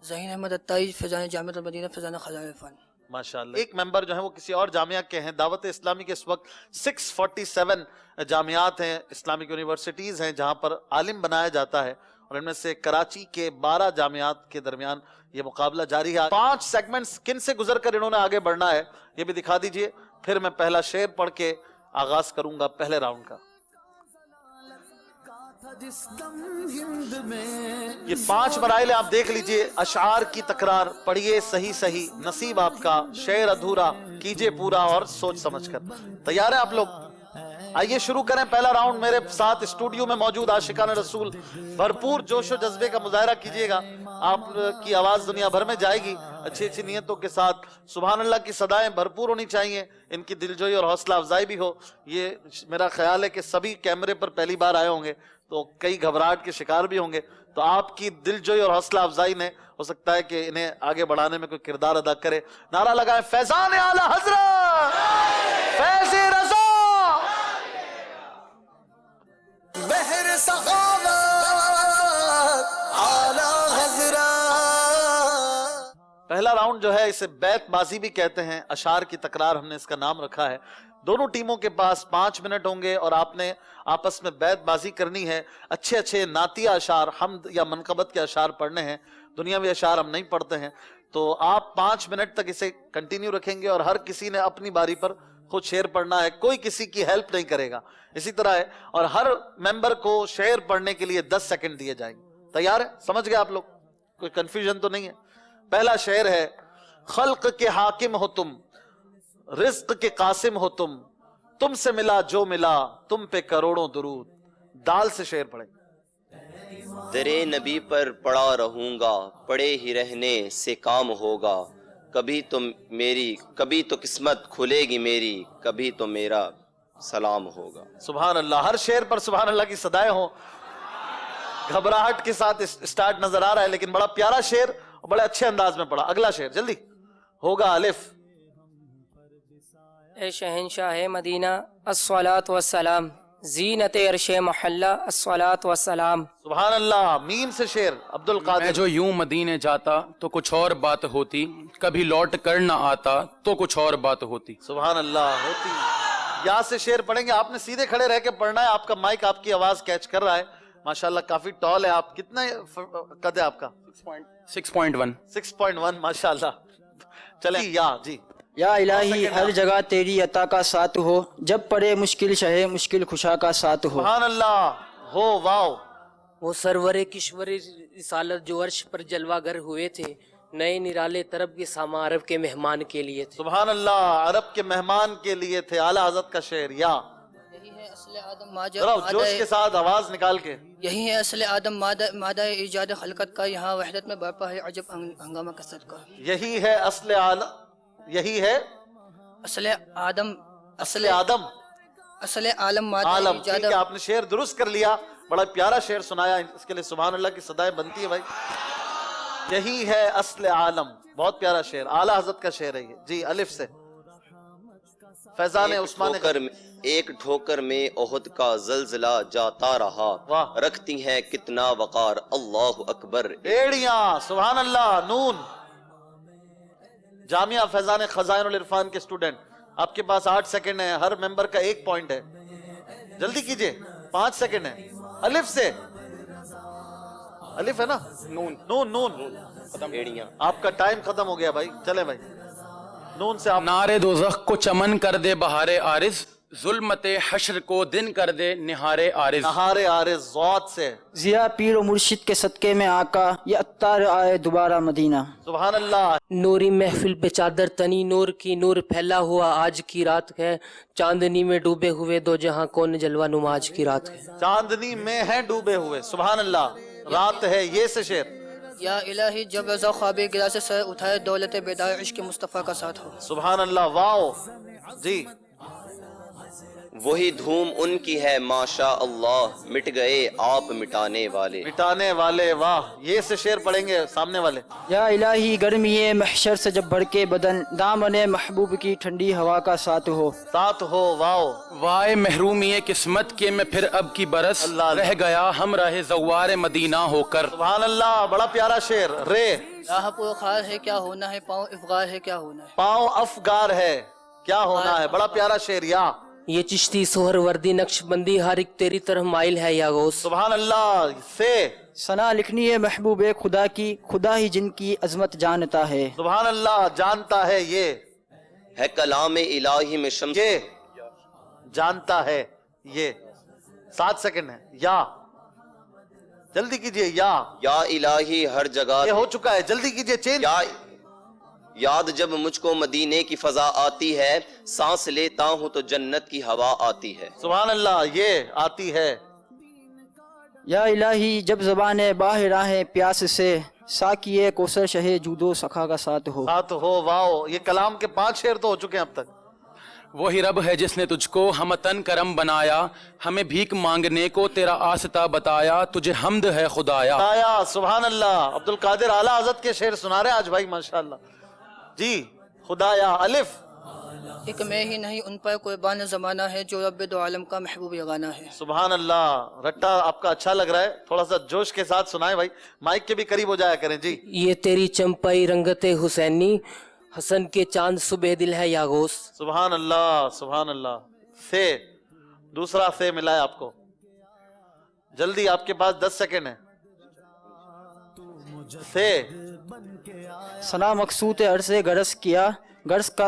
ذہین احمد اتاری، فیضان جامعۃ المدینہ، فیضان خزائن العرفان. ماشاءاللہ. ایک ممبر جو ہیں وہ کسی اور جامعہ کے ہیں. دعوت اسلامی کے اس وقت 647 جامعات ہیں، اسلامک یونیورسٹیز ہیں جہاں پر عالم بنایا جاتا ہے، اور ان میں سے کراچی کے 12 جامعات کے درمیان یہ مقابلہ جاری ہے. 5 سیگمنٹس کن سے گزر کر انہوں نے آگے بڑھنا ہے یہ بھی دکھا دیجئے، پھر میں پہلا شعر پڑھ کے آغاز کروں گا پہلے راؤنڈ کا. یہ 5 مراحل آپ دیکھ لیجئے. اشعار کی تکرار، پڑھیے صحیح صحیح، نصیب آپ کا، شعر ادھورا کیجئے پورا اور سوچ سمجھ کر. تیار ہیں آپ لوگ؟ آئیے شروع کریں پہلا راؤنڈ. میرے ساتھ اسٹوڈیو میں موجود عاشقان رسول بھرپور جوش و جذبے کا مظاہرہ کیجئے گا. آپ کی آواز دنیا بھر میں جائے گی اچھی اچھی نیتوں کے ساتھ. سبحان اللہ کی صدائیں بھرپور ہونی چاہیے، ان کی دلجوئی اور حوصلہ افزائی بھی ہو. یہ میرا خیال ہے کہ سبھی کیمرے پر پہلی بار آئے ہوں گے تو کئی گھبراہٹ کے شکار بھی ہوں گے، تو آپ کی دلجوئی اور حوصلہ افزائی نے ہو سکتا ہے کہ انہیں آگے بڑھانے میں کوئی کردار ادا کرے. نعرہ لگائیں فیضان اعلی حضرت، فیض رضا، بحر سخاوت اعلی حضرت. پہلا راؤنڈ جو ہے اسے بیت بازی بھی کہتے ہیں، اشعار کی تکرار ہم نے اس کا نام رکھا ہے. دونوں ٹیموں کے پاس 5 منٹ ہوں گے اور آپ نے آپس میں بیت بازی کرنی ہے. اچھے اچھے نعتیہ اشعار، حمد یا منقبت کے اشعار پڑھنے ہیں، دنیاوی اشعار ہم نہیں پڑھتے ہیں. تو آپ 5 منٹ تک اسے کنٹینیو رکھیں گے اور ہر کسی نے اپنی باری پر خود شعر پڑھنا ہے, کوئی کسی کی ہیلپ نہیں کرے گا. اسی طرح ہے, اور ہر ممبر کو شعر پڑھنے کے لیے 10 سیکنڈ دیے جائیں گے. تیار ہے؟ سمجھ گئے آپ لوگ؟ کوئی کنفیوژن تو نہیں ہے؟ پہلا شعر ہے, خلق کے حاکم ہو تم, رزق کے قاسم ہو تم سے ملا جو ملا, تم پہ کروڑوں درود. دال سے شعر پڑھیں. درے نبی پر پڑا رہوں گا, پڑے ہی رہنے سے کام ہوگا. کبھی تو قسمت کھلے گی میری, کبھی تو میرا سلام ہوگا. سبحان اللہ. ہر شعر پر سبحان اللہ کی صدائیں ہوں. گھبراہٹ کے ساتھ اسٹارٹ نظر آ رہا ہے, لیکن بڑا پیارا شعر اور بڑے اچھے انداز میں پڑھا. اگلا شعر جلدی ہوگا. الف. اے شہنشاہ مدینہ الصلاۃ والسلام, زینت عرش محلہ الصلاۃ والسلام. سبحان اللہ. میم سے شعر عبد میں القادر. جو یوں مدینے جاتا تو کچھ اور بات ہوتی, کبھی لوٹ کر نہ آتا تو کچھ اور بات ہوتی. سبحان اللہ. ہوتی. یا سے شعر پڑھیں گے. آپ نے سیدھے کھڑے رہ کے پڑھنا ہے. آپ کا مائک آپ کی آواز کیچ کر رہا ہے. ماشاءاللہ کافی ٹال ہے آپ. کتنا قد ہے آپ کا؟ 6.1. 6.1. ماشاءاللہ. چلیں یا جی. یا الہی ہر جگہ تیری عطا کا ساتھ ہو, جب پڑے مشکل شہ مشکل خوشا کا ساتھ ہو. سبحان اللہ. ہو واو. وہ سرور کشور رسالت جو عرش پر جلوہ گر ہوئے تھے, نئے نرالے طرب کے ساما عرب کے مہمان کے لیے تھے. سبحان اللہ. عرب کے مہمان کے لیے تھے. اعلیٰ حضرت کا شعر. یا یہی ہے اصل آدم ذرا جوش کے ساتھ آواز نکال کے. یہی ہے اصل آدم مادہ ایجاد خلقت کا, یہاں وحدت میں برپا ہے عجب ہنگامہ کثرت کا. یہی ہے اصل عالم. یہی ہے اصل آدم اصل آدم اصل عالم مادہ عالم. ایجاد. ٹھیک ہے, آپ نے شعر درست کر لیا. بڑا پیارا شعر سنایا. اس کے لیے سبحان اللہ کی صدائیں بنتی ہے بھائی. یہی ہے اصل عالم. بہت پیارا شعر. اعلیٰ حضرت کا شعر ہے یہ. جی الف سے فیضان عثمان. ایک ٹھوکر میں احد کا زلزلہ جاتا رہا, واہ. رکھتی ہیں کتنا وقار, اللہ اکبر. ایڑیاں. سبحان اللہ. نون. جامعہ فیضان خزائن العرفان کے اسٹوڈنٹ, آپ کے پاس 8 سیکنڈ ہے. ہر ممبر کا 1 پوائنٹ ہے. جلدی کیجئے, 5 سیکنڈ ہے. الف سے. الف ہے نا؟ نون. نون نون. ایڑیاں. آپ کا ٹائم ختم ہو گیا بھائی. چلیں بھائی. نون سے آپ. نارے دوزخ کو چمن کر دے بہارے عارض, ظلمت حشر کو دن کر دے نہارے عارض. نہارے عارض. ضاد سے. ضیا پیر و مرشد کے صدقے میں آقا, یہ عطار آئے دوبارہ مدینہ. سبحان اللہ. نوری محفل پہ چادر تنی, نور کی نور پھیلا ہوا آج کی رات ہے, چاندنی میں ڈوبے ہوئے دو جہاں کون جلوہ نما آج کی رات ہے. چاندنی میں ہیں ڈوبے ہوئے. سبحان اللہ. رات ہے. یہ سے شعر. یا الہی جب رضا خواب گرا سے سر اٹھائے, دولت بیدار عشق مصطفیٰ کا ساتھ ہو. سبحان اللہ. واو. جی وہی دھوم ان کی ہے ماشاء اللہ, مٹ گئے آپ مٹانے والے. مٹانے والے. واہ. یہ سے شعر پڑھیں گے سامنے والے. یا الہی گرمی محشر سے جب بھڑکے بدن, دامن محبوب کی ٹھنڈی ہوا کا ساتھ ہو. ساتھ ہو. واو. وائے محرومی قسمت کے میں پھر اب کی برس, اللہ اللہ. رہ گیا ہم راہ زوار مدینہ ہو کر. سبحان اللہ. بڑا پیارا شعر. رے. راہ پرخار ہے کیا ہونا ہے, پاؤں افغار ہے کیا ہونا ہے. پاؤں افگار ہے کیا ہونا ہے. بڑا پیارا شعر. یا یہ چشتی سہر وردی نقش بندی ہر ایک تیری طرح مائل ہے یا غوث. سبحان اللہ. سے. ثنا لکھنی ہے محبوب خدا کی, خدا ہی جن کی عظمت جانتا ہے. سبحان اللہ. جانتا ہے. یہ ہے کلام الہی میں شمس. یہ جانتا ہے. یہ 7 سیکنڈ ہے. یا جلدی کیجئے. یا الہی ہر جگہ. یہ ہو چکا ہے. جلدی کیجئے. چینج. یاد جب مجھ کو مدینے کی فضا آتی ہے, سانس لیتا ہوں تو جنت کی ہوا آتی ہے. سبحان اللہ. یہ آتی ہے. یا الہی جب زبان باہ راہیں پیاس سے, ساکیے کوثر شہ جودو سخا کا ساتھ ہو. ساتھ ہو. واو. یہ کلام کے 5 شعر تو ہو چکے ہیں اب تک. وہی رب ہے جس نے تجھ کو ہمتن کرم بنایا, ہمیں بھیک مانگنے کو تیرا آستہ بتایا, تجھے حمد ہے خدایا. آیا. سبحان اللہ. عبد القادر اعلیٰ حضرت کے شعر سنا رہے ہیں آج بھائی ماشاءاللہ. جی خدایا. الف. ایک میں ہی نہیں ان پر قربان زمانہ ہے, جو رب دو عالم کا محبوب یگانہ ہے. سبحان اللہ. رٹا آپ کا اچھا لگ رہا ہے. تھوڑا سا جوش کے ساتھ سنائیں بھائی. مائک کے بھی قریب ہو جایا کریں. جی یہ تیری چمپائی رنگت حسینی, حسن کے چاند صبح دل ہے یا غوث. سبحان اللہ. سبحان اللہ. سے. دوسرا سے ملا ہے آپ کو. جلدی, آپ کے پاس 10 سیکنڈ ہے. سے. ثنا مقصود عرصے گرس کیا, گرس کا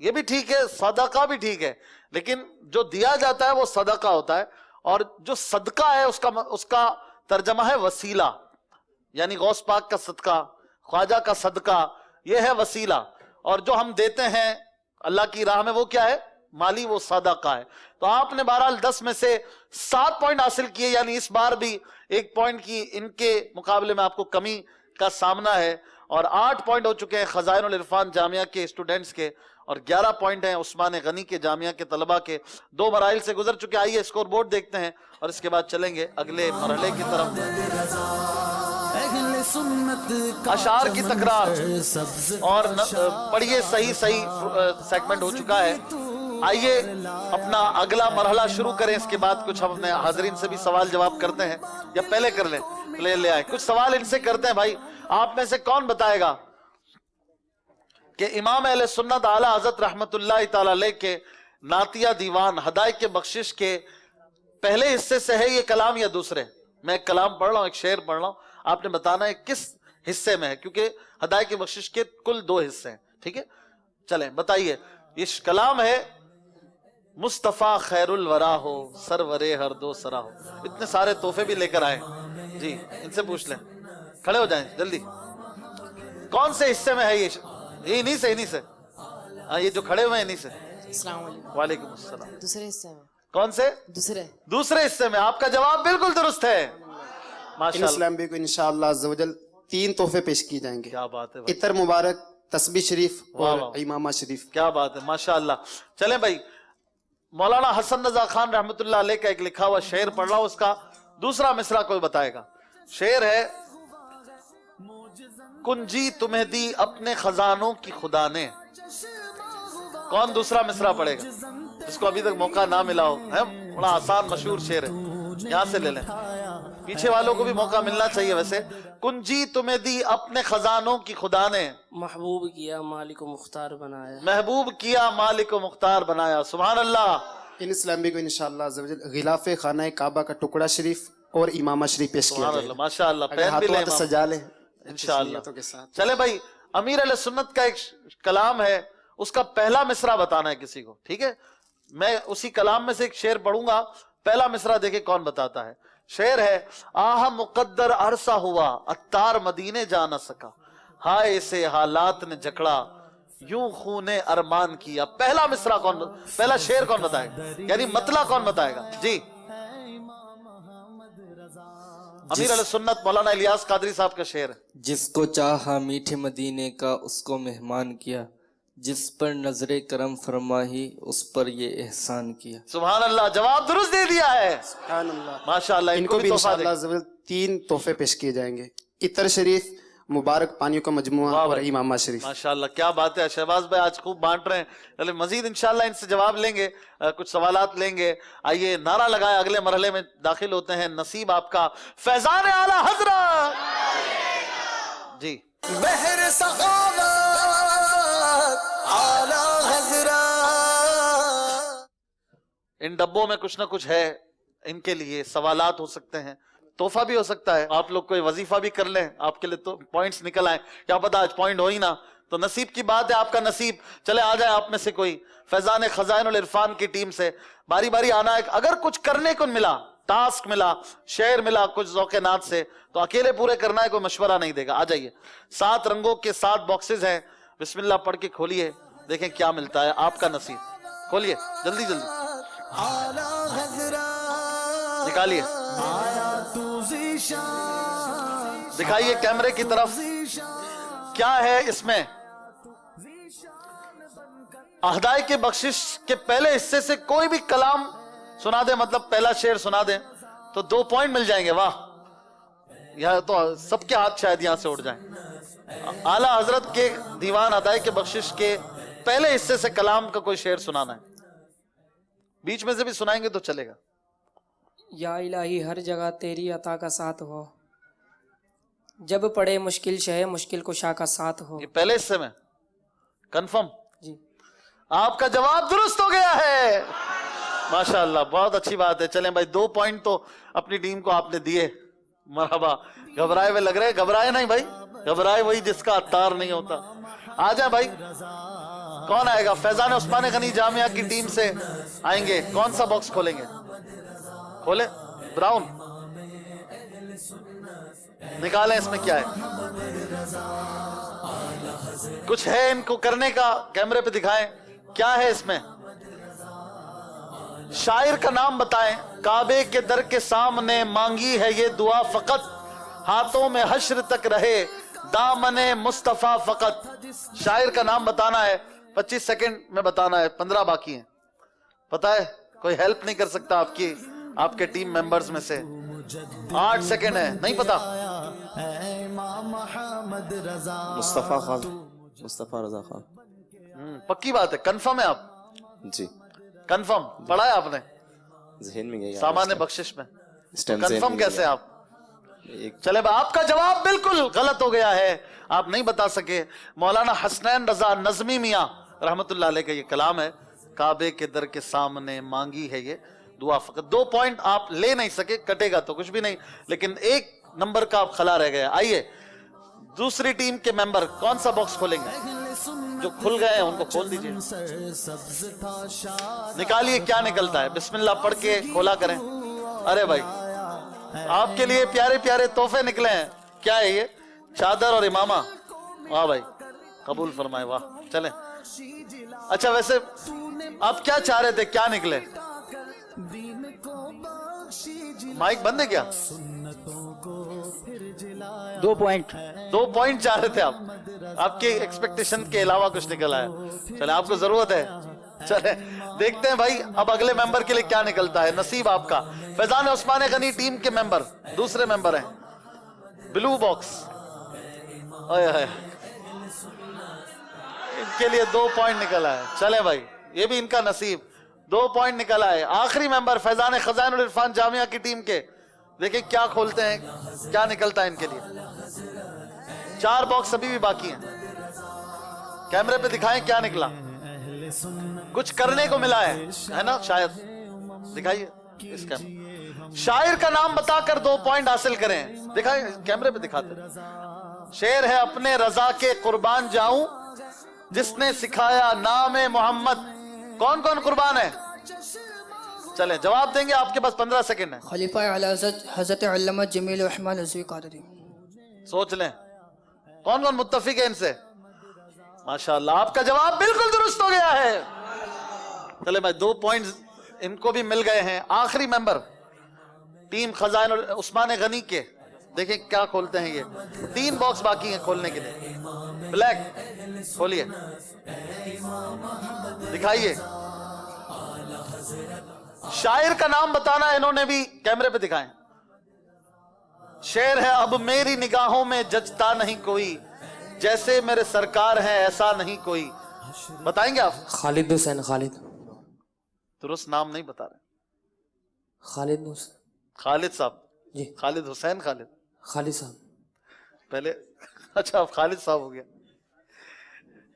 یہ بھی ٹھیک ہے, صدقہ بھی ٹھیک ہے, لیکن جو دیا جاتا ہے وہ صدقہ ہوتا ہے, اور جو صدقہ ہے اس کا ترجمہ ہے وسیلہ, یعنی غوث پاک کا صدقہ, خواجہ کا صدقہ, یہ ہے وسیلہ. اور جو ہم دیتے ہیں اللہ کی راہ میں وہ کیا ہے؟ مالی, وہ صدقہ ہے. تو آپ نے بہرحال 10 میں سے 7 پوائنٹ حاصل کیے, یعنی اس بار بھی 1 پوائنٹ کی ان کے مقابلے میں آپ کو کمی کا سامنا ہے, اور 8 پوائنٹ ہو چکے ہیں خزائن العرفان جامعہ کے اسٹوڈنٹس کے, اور 11 پوائنٹ ہیں عثمان غنی کے جامعہ کے طلبہ کے. 2 مراحل سے گزر چکے. آئیے اسکور بورڈ دیکھتے ہیں اور اس کے بعد چلیں گے اگلے مرحلے کی طرف. اشعار کی تکرار اور پڑھیے صحیح سیگمنٹ ہو چکا ہے. آئیے اپنا اگلا مرحلہ شروع کریں. اس کے بعد کچھ ہم اپنے حاضرین سے بھی سوال جواب کرتے ہیں, یا پہلے کر لیں؟ لے آئے کچھ سوال ان سے کرتے ہیں. بھائی آپ میں سے کون بتائے گا کہ امام اہل سنت اعلی حضرت رحمت اللہ تعالی علیہ کے نعتیہ دیوان ہدایت کے بخشش کے پہلے حصے سے ہے یہ کلام یا دوسرے؟ میں ایک کلام پڑھ رہا ہوں, ایک شعر پڑھ رہا ہوں, آپ نے بتانا ہے کس حصے میں ہے, کیونکہ ہدایت کی بخشش کے کل 2 حصے ہیں. ٹھیک ہے, چلیں بتائیے. یہ کلام ہے مصطفیٰ خیر الورا ہو, سرور ہر دو سرا ہو. اتنے سارے تحفے بھی لے کر آئے. جی ان سے پوچھ لیں, کھڑے ہو جائیں جلدی. کون سے حصے میں ہے یہ؟ انہی سے ہاں, یہ جو کھڑے ہوئے ہیں انہی سے. السلام علیکم. وعلیکم السلام. دوسرے حصے میں. کون سے؟ دوسرے حصے میں. آپ کا جواب بالکل درست ہے, ماشاءاللہ. اسلام بھی کو انشاءاللہ عز و جل 3 تحفے پیش کی جائیں گے. کیا بات ہے, عطر مبارک, تسبیح شریف اور امامہ شریف. کیا بات ہے, ماشاءاللہ. چلیں بھائی, مولانا حسن رضا خان رحمت اللہ علیہ کا ایک لکھا ہوا شعر پڑھ رہا ہوں, اس کا دوسرا مصرع کوئی بتائے گا. شعر ہے کنجی تمہیں دی اپنے خزانوں کی خدا نے. کون دوسرا مصرع پڑھے گا جس کو ابھی تک موقع نہ ملا ہو؟ بڑا آسان مشہور شعر ہے, یہاں سے لے لیں. پیچھے والوں کو بھی موقع ملنا چاہیے ویسے. کنجی تمہیں دی اپنے خزانوں کی خدا نے, محبوب کیا مالک و مختار بنایا. محبوب کیا مالک و مختار بنایا. سبحان اللہ. ان اسلام بھی کو انشاءاللہ عز و جل غلاف خانہ کعبہ کا ٹکڑا شریف اور امامہ شریف پیش کیا جائے گا. ماشاءاللہ. پین بھی لیں سجا لیں انشاءاللہ. چلے بھائی, امیر علیہ سنت کا ایک کلام ہے, اس کا پہلا مصرع بتانا ہے کسی کو. ٹھیک ہے, میں اسی کلام میں سے ایک شعر پڑھوں گا, پہلا مصرع دیکھیں کون بتاتا ہے. شعر ہے آہ مقدر عرصہ ہوا اتار مدینے جا نہ سکا, ہائے سے حالات نے جکڑا یوں خون ارمان کیا. پہلا مصرع کون, پہلا شعر کون بتائے گا, یعنی مطلع کون بتائے گا؟ جی امیر علیہ سنت مولانا الیاس قادری صاحب کا شعر ہے. جس کو چاہا میٹھے مدینے کا اس کو مہمان کیا, جس پر نظر کرم فرمائی اس پر یہ احسان کیا. سبحان اللہ, جواب درست دے دیا ہے. سبحان اللہ. ماشاءاللہ. ان کو بھی انشاءاللہ عز و جل 3 تحفے پیش کیے جائیں گے. عطر شریف, مبارک پانیوں کا مجموعہ اور امامہ شریف. ماشاءاللہ, کیا بات ہے. شہباز بھائی آج خوب بانٹ رہے ہیں. مزید انشاءاللہ ان سے جواب لیں گے, کچھ سوالات لیں گے. آئیے نعرہ لگائے, اگلے مرحلے میں داخل ہوتے ہیں. نصیب آپ کا فیضان اعلی حضرت. جی بحر سخاوت اعلی حضرت. ان ڈبوں میں کچھ نہ کچھ ہے, ان کے لیے سوالات ہو سکتے ہیں, تحفہ بھی ہو سکتا ہے. آپ لوگ کوئی وظیفہ بھی کر لیں, آپ کے لیے تو پوائنٹس نکل آئیں. کیا پتا آج پوائنٹ ہو ہی نہ, تو نصیب کی بات ہے, آپ کا نصیب. چلے آ جائے آپ میں سے کوئی فیضان خزائن العرفان کی ٹیم سے, باری باری آنا ہے. اگر کچھ کرنے کو ملا, ٹاسک ملا, شعر ملا کچھ ذوق نات سے, تو اکیلے پورے کرنا ہے, کوئی مشورہ نہیں دے گا. آ جائیے. 7 رنگوں کے 7 باکسز ہیں. بسم اللہ پڑھ کے کھولیے, دیکھیں کیا ملتا ہے. آپ کا نصیب کھولیے, جلدی جلدی نکالیے, دکھائیے کیمرے کی طرف. کیا ہے اس میں؟ ہدایت کی بخشش کے پہلے حصے سے کوئی بھی کلام سنا دیں, مطلب پہلا شعر سنا دیں تو 2 پوائنٹ مل جائیں گے. واہ, یہ تو سب کے ہاتھ شاید یہاں سے اٹھ جائیں. اعلیٰ حضرت کے دیوان ہدایت کے بخشش کے پہلے حصے سے کلام کا کوئی شعر سنانا ہے. بیچ میں سے بھی سنائیں گے تو چلے گا. یا الہی ہر جگہ تیری عطا کا ساتھ ہو, جب پڑے مشکل شہ مشکل کشا کا ساتھ ہو. یہ پہلے حصے میں کنفرم. جی آپ کا جواب درست ہو گیا ہے. ماشاءاللہ, بہت اچھی بات ہے. چلیں بھائی, 2 پوائنٹ تو اپنی ٹیم کو آپ نے دیے. مرحبا. گھبرائے ہوئے لگ رہے, گھبرائے نہیں بھائی, گھبرائے وہی جس کا عطار نہیں ہوتا. آ جائیں بھائی, کون آئے گا؟ فیضان عثمان غنی جامعہ کی ٹیم سے آئیں گے. کون سا باکس کھولیں گے؟ کھولے براؤن نکالیں. اس میں کیا ہے؟ کچھ ہے ان کو کرنے کا؟ کیمرے پہ دکھائیں کیا ہے اس میں. شاعر کا نام بتائیں. کعبے کے در کے سامنے مانگی ہے یہ دعا فقط, ہاتھوں میں حشر تک رہے دامن مصطفیٰ فقط. شاعر کا نام بتانا ہے. 25 سیکنڈ میں بتانا ہے, 15 باقی ہیں. پتا ہے کوئی ہیلپ نہیں کر سکتا آپ کے ٹیم ممبرز میں سے. 8 سیکنڈ ہے. نہیں پتا؟ مصطفیٰ رضا خان. پکی بات ہے. کنفرم ہے آپ؟ جی کنفرم. پڑھا ہے آپ نے ذہن میں گیا سامان بخشش میں؟ کنفرم کیسے آپ؟ چلے با آپ کا جواب بالکل غلط ہو گیا ہے, آپ نہیں بتا سکے. مولانا حسنین رضا نظمی میاں رحمت اللہ علیہ کا یہ کلام ہے. کعبے کے در کے سامنے مانگی ہے یہ دعا فقط. 2 پوائنٹ آپ لے نہیں سکے, کٹے گا تو کچھ بھی نہیں, لیکن 1 نمبر کا آپ خلا رہ گیا. آئیے دوسری ٹیم کے ممبر کون سا باکس کھولیں گے؟ جو کھل گئے ہیں ان کو کھول دیجئے. نکالیے کیا نکلتا ہے. بسم اللہ پڑھ کے کھولا کریں. ارے بھائی آپ کے لیے پیارے پیارے تحفے نکلے ہیں. کیا ہے یہ؟ چادر اور امامہ. واہ بھائی قبول فرمائے. واہ چلیں. اچھا ویسے آپ کیا چاہ رہے تھے, کیا نکلے؟ مائک بند ہے کیا؟ 2 پوائنٹ. 2 پوائنٹ چاہ رہے تھے آپ. آپ کی ایکسپیکٹیشن کے علاوہ کچھ نکل آیا. چلے آپ کو ضرورت ہے. چلے دیکھتے ہیں بھائی اب اگلے ممبر کے لیے کیا نکلتا ہے. نصیب آپ کا. فیضان عثمان غنی ٹیم کے ممبر دوسرے ممبر ہیں. بلو باکس. ان کے لیے 2 پوائنٹ نکلا ہے. چلے بھائی یہ بھی ان کا نصیب. 2 پوائنٹ نکلا ہے. آخری ممبر فیضان خزائن العرفان جامعہ کی ٹیم کے. دیکھیں کیا کھولتے ہیں, کیا نکلتا ہے ان کے لیے. 4 باکس ابھی بھی باقی ہیں. کیمرے پہ دکھائیں کیا نکلا. کچھ کرنے کو ملا ہے نا شاید. دکھائیے اس کا. شاعر کا نام بتا کر 2 پوائنٹ حاصل کریں. دکھائیں کیمرے پہ دکھاتے. شعر ہے اپنے رضا کے قربان جاؤں جس نے سکھایا نام محمد. کون کون قربان ہے؟ چلیں جواب دیں گے. آپ کے پاس 15 سیکنڈ ہے. خلیفہ اعلی حضرت علامہ جمیل الرحمن رضوی قادری. سوچ لیں کون کون متفق ہے ان سے. ماشاءاللہ آپ کا جواب بالکل درست ہو گیا ہے. چلے بھائی 2 پوائنٹ ان کو بھی مل گئے ہیں. آخری ممبر ٹیم خزائن عثمان غنی کے. دیکھیں کیا کھولتے ہیں. یہ 3 باکس باقی ہیں کھولنے کے لیے. بلیک کھولیے دکھائیے. شاعر کا نام بتانا ہے. انہوں نے بھی کیمرے پہ دکھائیں. شعر ہے اب میری نگاہوں میں جچتا نہیں کوئی جیسے میرے سرکار ہیں ایسا نہیں کوئی. بتائیں گے آپ؟ خالد حسین. خالد درست نام نہیں بتا رہے. خالد حسین. خالد صاحب جی. خالد حسین. خالد صاحب پہلے. اچھا آپ خالد صاحب ہو گیا.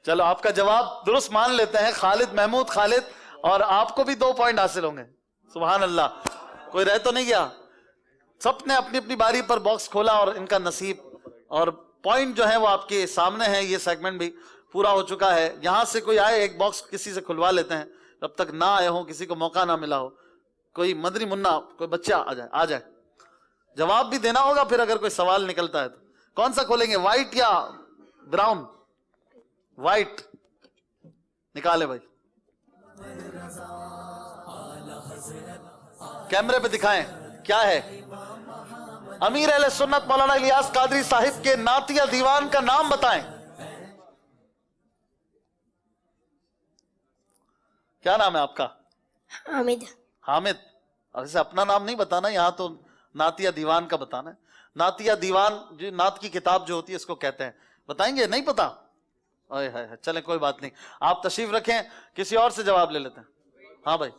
چلو آپ کا جواب درست مان لیتے ہیں. خالد محمود خالد. اور آپ کو بھی 2 پوائنٹ حاصل ہوں گے. سبحان اللہ. کوئی رہ تو نہیں گیا. سب نے اپنی اپنی باری پر باکس کھولا اور ان کا نصیب اور پوائنٹ جو ہے وہ آپ کے سامنے ہے. یہ سیگمنٹ بھی پورا ہو چکا ہے. یہاں سے کوئی آئے ایک باکس کسی سے کھلوا لیتے ہیں جب تک نہ آئے ہوں, کسی کو موقع نہ ملا ہو. کوئی مدری منا کوئی بچہ آ جائے. جواب بھی دینا ہوگا پھر اگر کوئی سوال نکلتا ہے تو. کون سا کھولیں گے, وائٹ یا براؤن؟ وائٹ نکالے بھائی. کیمرے پہ دکھائیں کیا ہے. امیر اہل سنت مولانا الیاس قادری صاحب کے نعتیہ دیوان کا نام بتائیں. کیا نام ہے آپ کا؟ حامد. حامد. ایسے اپنا نام نہیں بتانا, یہاں تو نعتیہ دیوان کا بتانا ہے. نعتیہ دیوان جو نعت کی کتاب جو ہوتی ہے اس کو کہتے ہیں. بتائیں گے؟ نہیں پتا. چلیں کوئی بات نہیں, آپ تشریف رکھیں, کسی اور سے جواب لے لیتے ہیں. ہاں بھائی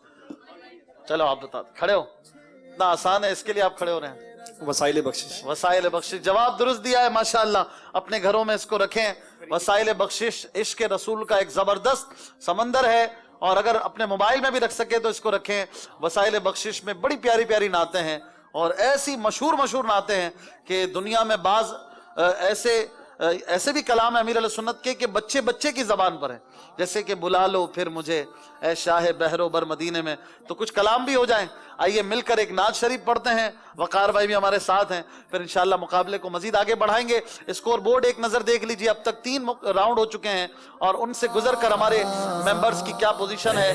چلو آپ بتا دیں. کھڑے ہو, اتنا آسان ہے اس کے لیے آپ کھڑے ہو رہے ہیں. وسائل بخشش. وسائل بخشش. جواب درست دیا ہے ماشاءاللہ. اپنے گھروں میں اس کو رکھیں. وسائل بخشش عشق رسول کا ایک زبردست سمندر ہے, اور اگر اپنے موبائل میں بھی رکھ سکے تو اس کو رکھیں. وسائل بخشش میں بڑی پیاری پیاری نعتیں ہیں اور ایسی مشہور نعتیں ہیں کہ دنیا میں بعض ایسے ایسے بھی کلام ہے امیر علیہ سنت کے کہ بچے بچے کی زبان پر ہیں، جیسے کہ بلا لو پھر مجھے اے شاہ بحر و بر مدینے میں، تو کچھ کلام بھی ہو جائیں۔ آئیے مل کر ایک نعت شریف پڑھتے ہیں، وقار بھائی بھی ہمارے ساتھ ہیں، پھر انشاءاللہ مقابلے کو مزید آگے بڑھائیں گے۔ اسکور بورڈ ایک نظر دیکھ لیجیے، اب تک 3 راؤنڈ ہو چکے ہیں اور ان سے گزر کر ہمارے ممبرز کی کیا پوزیشن ہے۔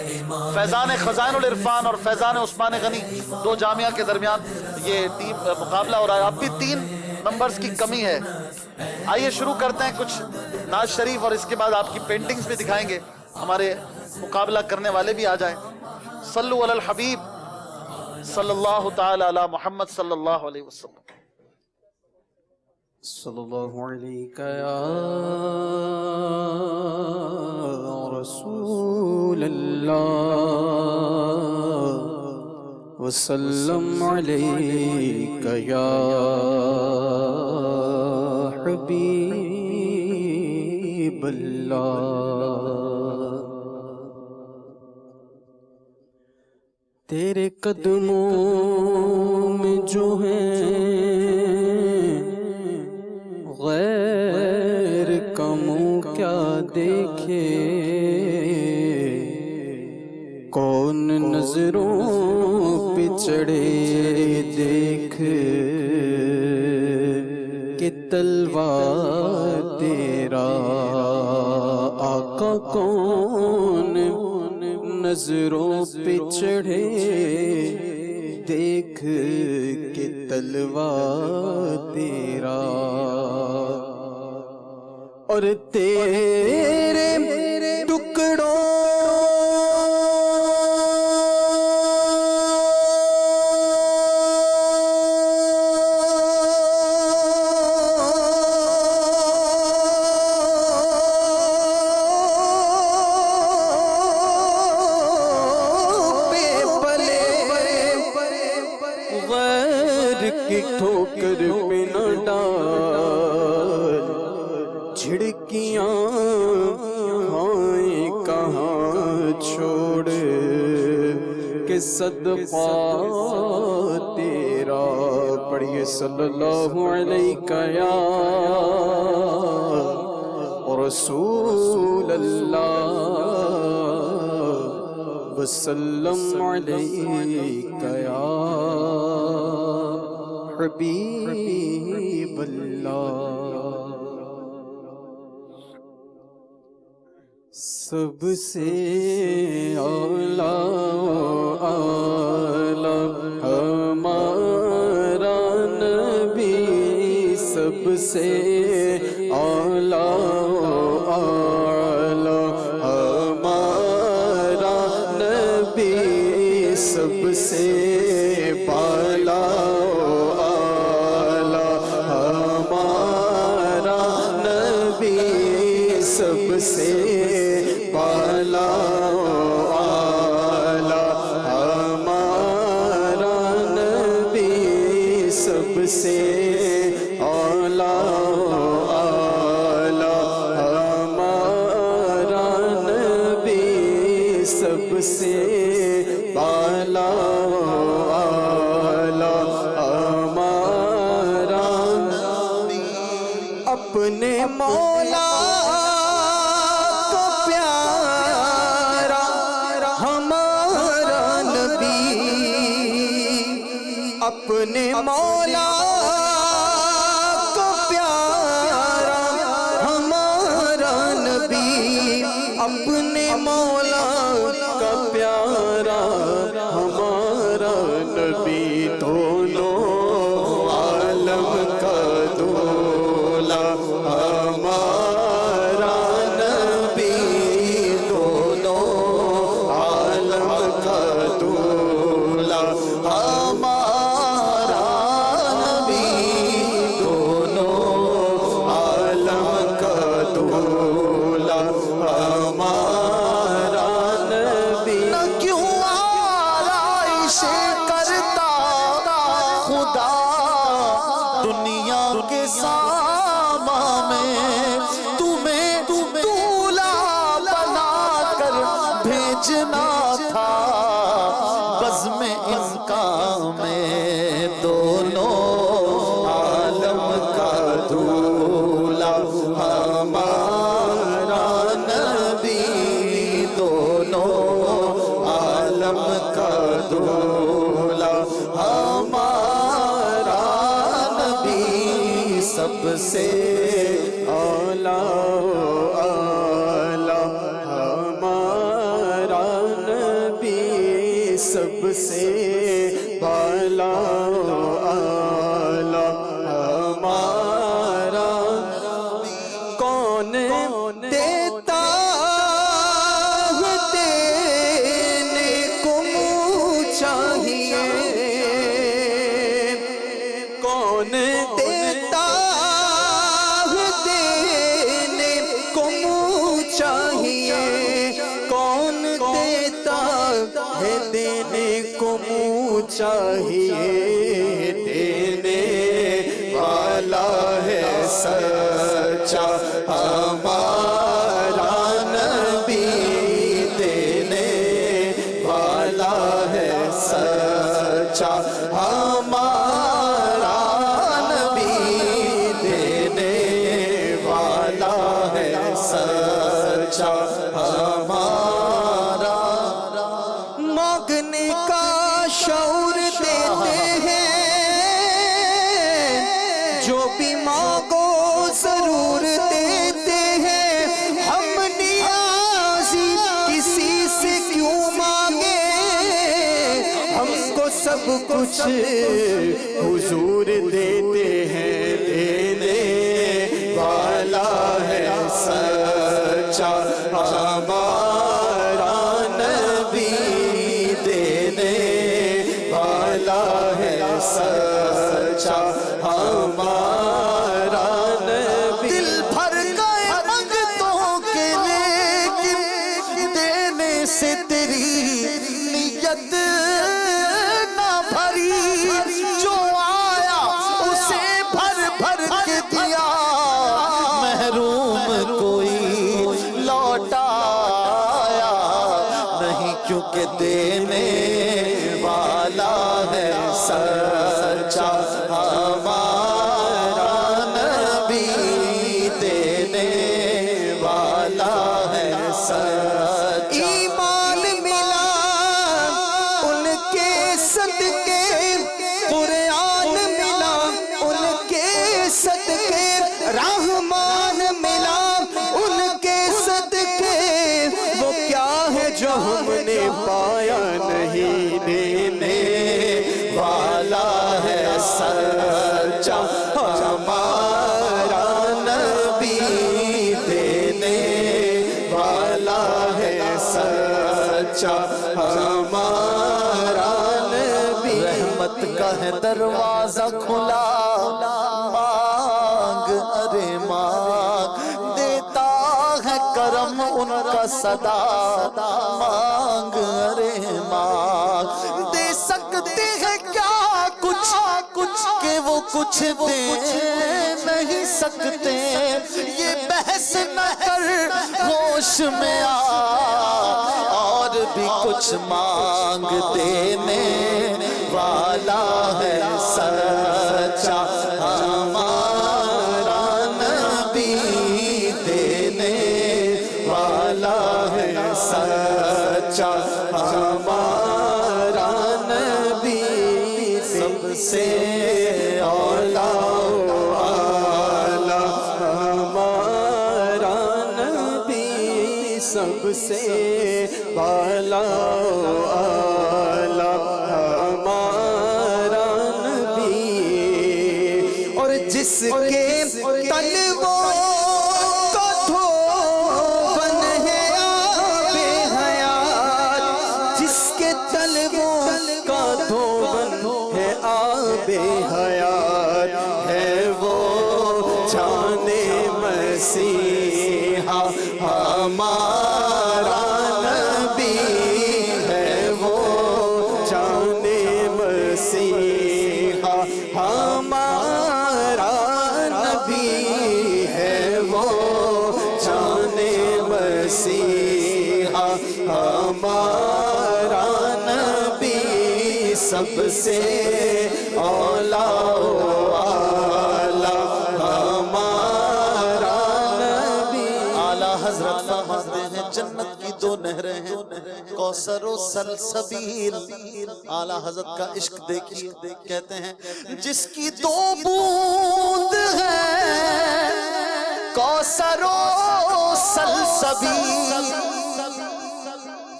فیضان خزائن العرفان اور فیضان عثمان غنی 2 جامعہ کے درمیان یہ ٹیم مقابلہ ہو رہا ہے، اب بھی 3 ممبرز کی کمی ہے۔ آئیے شروع کرتے ہیں کچھ نعت شریف اور اس کے بعد آپ کی پینٹنگز بھی دکھائیں گے، ہمارے مقابلہ کرنے والے بھی آ جائیں۔ صلو علی الحبیب صلی اللہ تعالی علی محمد صلی اللہ علیہ وسلم۔ صلی اللہ علیہ یا رسول اللہ وسلم علیک یا حبیب اللہ۔ تیرے قدموں میں جو ہیں غیر کا منہ کیا دیکھے، کون نظروں پہ چڑھے دیکھ کہ تلوار تیرا آقا کون نظروں پہ چڑھے دیکھ کہ تلوار تیرا، اور تیرے ٹکڑوں ٹھوکر پہ نہ ڈال، جھڑکیاں کھائیں کہاں چھوڑ کہ صدقہ تیرا۔ پڑھیے صلی اللہ علیہ یا رسول اللہ وسلم علیک یا حبیب اللہ۔ سب سے اعلیٰ ہمارا نبی، سب سے اعلیٰ ہمارا نبی، سب سے بالا سب سے بالا اعلیٰ ہمارا نبی، سب سے اعلیٰ ہمارا نبی، سب سے بالا اعلیٰ ہمارا نبی، اپنے مولا اپنے مولا کو پیارا ہمارا نبی، اپنے مولا کا پیارا ہمارا نبی، دونوں عالم کا دولا ہمارا نبی، دونوں عالم کا دولا ہمارا نبی، دونوں عالم کا دولا ہمارا نبی۔ نہ کیوں آرائش کرتا خدا دنیا کے سامان میں، تمہیں دولہا بنا کر بھیجنا تھا بزم انکار میں، دونوں عالم کا دولہا سے اولا اعلی ہمارا نبی سب سے بالا اعلی ہمارا کون دیتا ہے دینے کو منہ چاہیے کون دیتا ہے دینے کو منہ چاہیے کون دیتا ہے دینے کو منہ چاہیے دینے والا ہے سچا ہمارا نبی دینے والا ہے سچا ہمارا نبی دینے والا ہے سچا ہمارا مانگنے کا شعور دیتے ہیں جو بھی مانگو ضرور دیتے ہیں ہم نیازی کسی سے کیوں مانگے ہم کو سب کچھ حضور دیتے ہیں دینے والا ہے سچا ہمارا نبی دینے والا ہے سچا ہمارا نبی دل بھر گئے منگتوں کے لیکن دینے سے تیری نیت نہ بھری جو آیا اسے بھر بھر کے دیا محروم کوئی لوٹایا نہیں کیونکہ دینے والا ہے سچا ہمارا نبی دینے والا ہے سچا ایمان ملا ان کے صدقے قرآن ملا ان کے صدقے رحمان ملا ان کے صدقے وہ کیا ہے جو ہم نے پایا نہیں دینے والا ہے سچا ہمارا نبی دینے والا ہے سچا ہمارا نبی رحمت کا ہے دروازہ کھلا مانگ ارے مانگ دیتا ہے کرم ان کا صدا مانگ ارے مانگ دے سکتے ہیں کیا کچھ کہ وہ کچھ دے نہیں سکتے یہ بحث نہ کر ہوش میں آ اور بھی کچھ مانگ دینے والا ہے سچا ہمارا نبی دینے والا ہے سچا ہمارا نبی سب سے اولا اعلی ہمارا نبی سب سے بالا اعلی ہمارا نبی اور جس کے طلبوں کا دھوبن ہے آب حیات جس کے طلبوں کا دھوبن ہے آب حیات ہے وہ جان مسیحا ہمارا نبی ہے وہ جان مسیحا ہمارا نبی ہے وہ جان مسیحا ہمارا نبی سب سے اولا اعلی ہمارا نبی اعلی حضرت فرماتے ہیں جنت کی دو نہریں ہیں کوثر و سلسبیل. اعلیٰ حضرت کا عشق دیکھیے, کہتے ہیں جس کی دو بوند ہے کوثر و سلسبیل,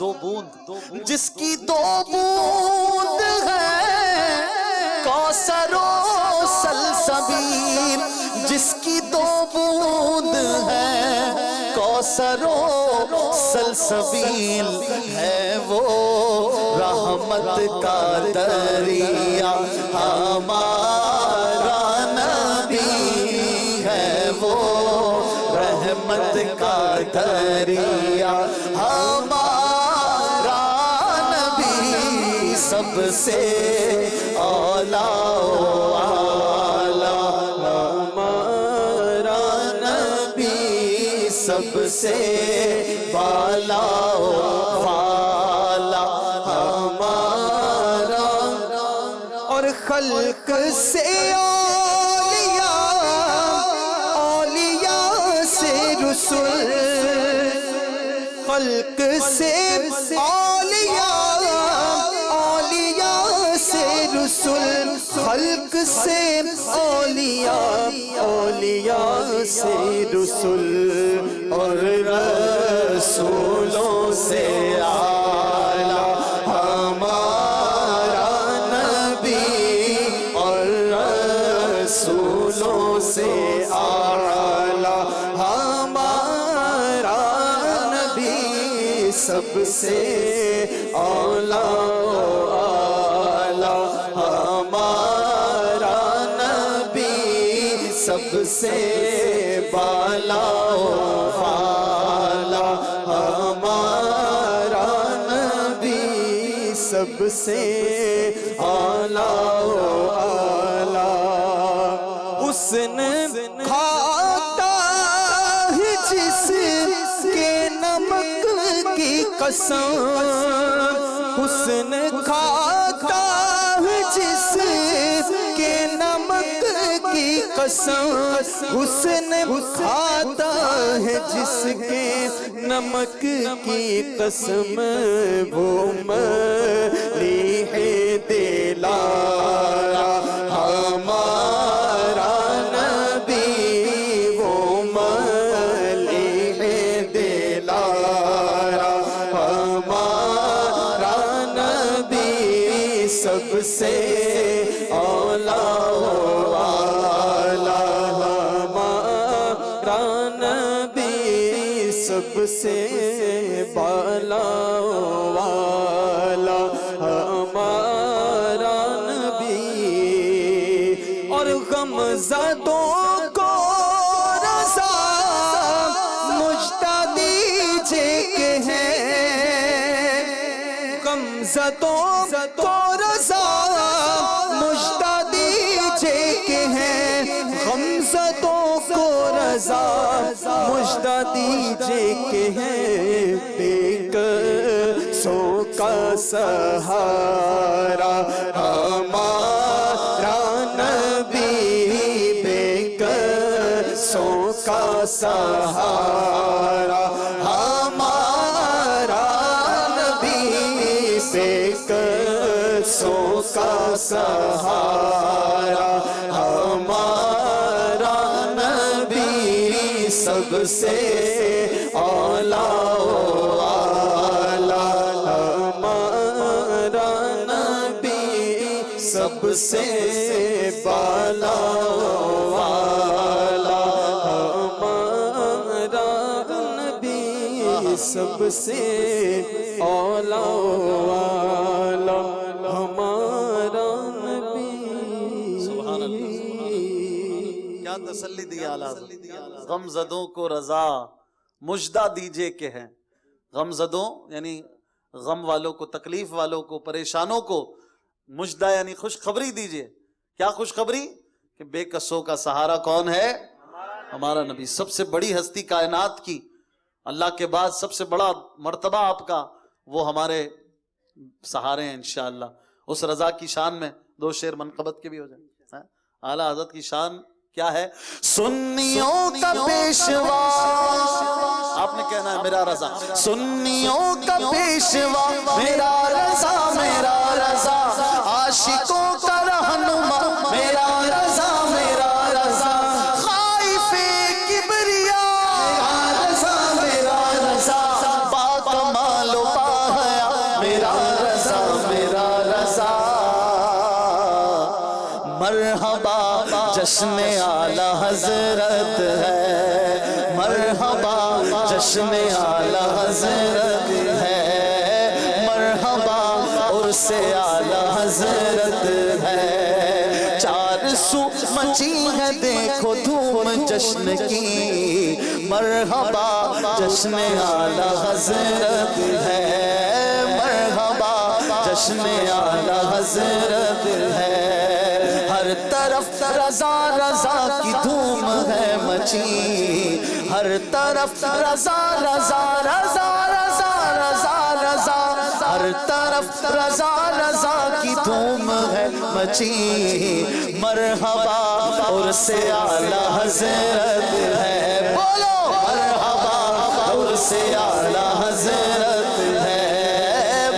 دو بوند, جس کی دو بوند ہے کوثر و سلسبیل, جس کی دو بوند ہے کوثر و سلسبیل, ہے وہ رحمت کا دریا ہمارا نبی, ہے وہ رحمت کا دریا ہمارا نبی, سب سے اولا ہمارا نبی, سب سے بالا والا ہمارا, اور خلق سے اولیاء, اولیاء سے رسول, خلق سے اولیاء, اولیاء سے رسول, خلق سے اولیاء, اولیاء سے رسول, اور رسولوں سے اعلیٰ ہمارا نبی, اور رسولوں سے اعلیٰ ہمارا نبی, سب سے اولیٰ ہمارا نبی, سب سے بالا والا ہمارا نبی, سب سے اعلیٰ حسن کھاتا ہے جس کے نمک کی قسم, حسن کھاتا ہے جس کے نمک کی قسم, حسن کھاتا ہے جس کے نمک کی قسم, وہ ملیح دلارا ہمارا نبی, وہ ملیح دلارا ہمارا نبی, سب سے اولیٰ ہمارا نبی, سب سے بالا والا ہمارا نبی, اور غمزدوں کو رضا مجھتا دیجئے کہ ہے, غمزدوں کو رضا مجھتا دیجئے کہ ہے, غمزدوں کو رضا مجھتا دیجئے کہ ہے, بے قصوں کا سہارا ہمارا نبی, بے قصوں کا سہارا ہمارا نبی, بے قصوں کا سہارا ہمارا نبی, سب سے اولیٰ ہمارا نبی, سب سے بالا والا ہمارا نبی, سب سے اولیٰ والا ہمارا نبی. سبحان اللہ, کیا تسلی دی اعلیٰ حضرت, غم زدوں کو رضا مجدہ دیجئے کہ ہے, غم زدوں یعنی غم والوں کو, تکلیف والوں کو, پریشانوں کو مجدہ یعنی خوشخبری دیجئے. کیا خوشخبری؟ کہ بے قصوں کا سہارا کون ہے؟ ہمارا نبی. سب سے بڑی ہستی کائنات کی, اللہ کے بعد سب سے بڑا مرتبہ آپ کا, وہ ہمارے سہارے ہیں انشاءاللہ. اس رضا کی شان میں دو شعر منقبت کے بھی ہو جائیں. اعلیٰ حضرت کی شان کیا ہے؟ سنیوں کا پیشوا, آپ کہنا ہے میرا رضا. سنیوں کا پیشوا میرا رضا میرا رضا عاشقوں کا رہنما میرا رضا میرا رضا خائف کبریا میرا رضا باکمال و باحیا میرا رضا میرا رضا. مرحبا جشن اعلی حضرت ہے مرحبا جشن اعلی حضرت ہے مرحبا عرس اعلی حضرت ہے. چار سو مچی ہے دیکھو دھوم جشن کی مرحبا جشن اعلی حضرت ہے مرحبا جشن اعلی حضرت ہے. ہر طرف رضا رضا کی دھوم ہے مچی ہر طرف رضا رضا رضا رضا رضا رضا ہر طرف رضا رضا کی دھوم ہے مچی. مرحبا عرس اعلی حضرت ہے بولو مرحبا عرس اعلی حضرت ہے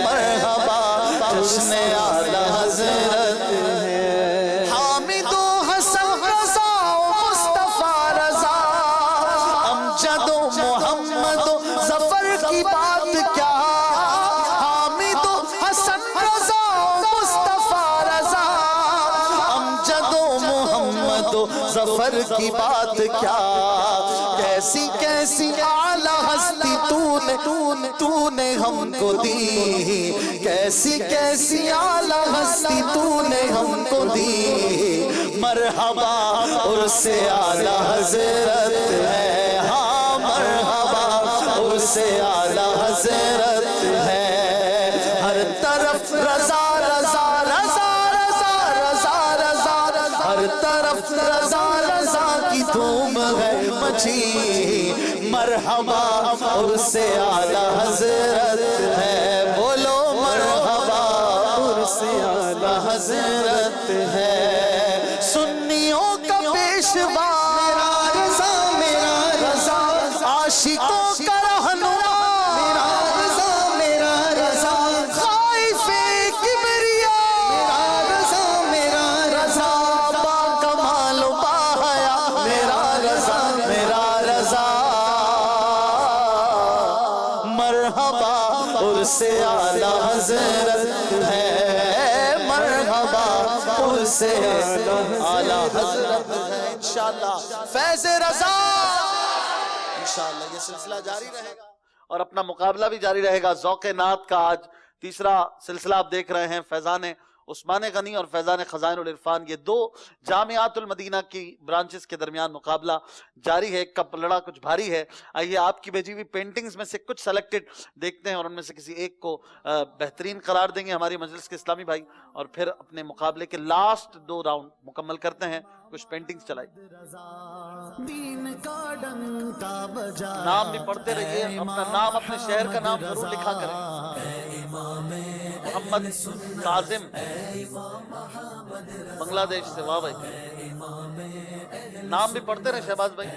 مرحبا جشن اعلی حضرت ہے. حامد و حسن رضا و مصطفیٰ رضا امجد و محمد و ظفر کی بات کیا حامد و حسن رضا و مصطفیٰ رضا امجد و محمد و ظفر کی بات کیا. کیسی کیسی اعلیٰ ہستی تو نے ہم کو دی کیسی کیسی اعلیٰ ہستی تو نے ہم کو دی. مرحبا عرس اعلیٰ حضرت ہے ہاں مرحبا عرس اعلیٰ حضرت ہے. ہر طرف رضا رضا رضا رضا رضا رضا ہر طرف رضا رضا کی دھوم ہے مچی. مرحبا عرس اعلیٰ حضرت ہے بولو مرحبا عرس اعلیٰ حضرت ہے. سنیوں کا پیشوا میرا رضا میرا رضا عاشقوں کا رہنما میرا رضا میرا رضا خائف کبریا میرا رضا باکمال و باحیا میرا رضا میرا رضا. مرحبا عرس اعلی حضرت ہے مرحبا عرس اعلی حضرت ہے. انشاءاللہ فیض رضا انشاءاللہ یہ سلسلہ جاری رہے گا اور اپنا مقابلہ بھی جاری رہے گا. ذوق نعت کا آج تیسرا سلسلہ آپ دیکھ رہے ہیں. فیضان عثمان غنی اور فیضان خزائن العرفان یہ دو جامعات المدینہ کی برانچز کے درمیان مقابلہ جاری ہے. ایک کا پلڑا کچھ بھاری ہے. آئیے آپ کی بھیجی ہوئی پینٹنگز میں سے کچھ سلیکٹڈ دیکھتے ہیں اور ان میں سے کسی ایک کو بہترین قرار دیں گے ہماری مجلس کے اسلامی بھائی اور پھر اپنے مقابلے کے لاسٹ 2 راؤنڈ مکمل کرتے ہیں. کچھ پینٹنگز چلائی. نام بھی پڑھتے رہیے اپنا نام اپنے شہر کا نام ضرور لکھا کریں. محمد کاظم بنگلہ دیش سے واہ بھائی. نام بھی پڑھتے رہے شہباز بھائی.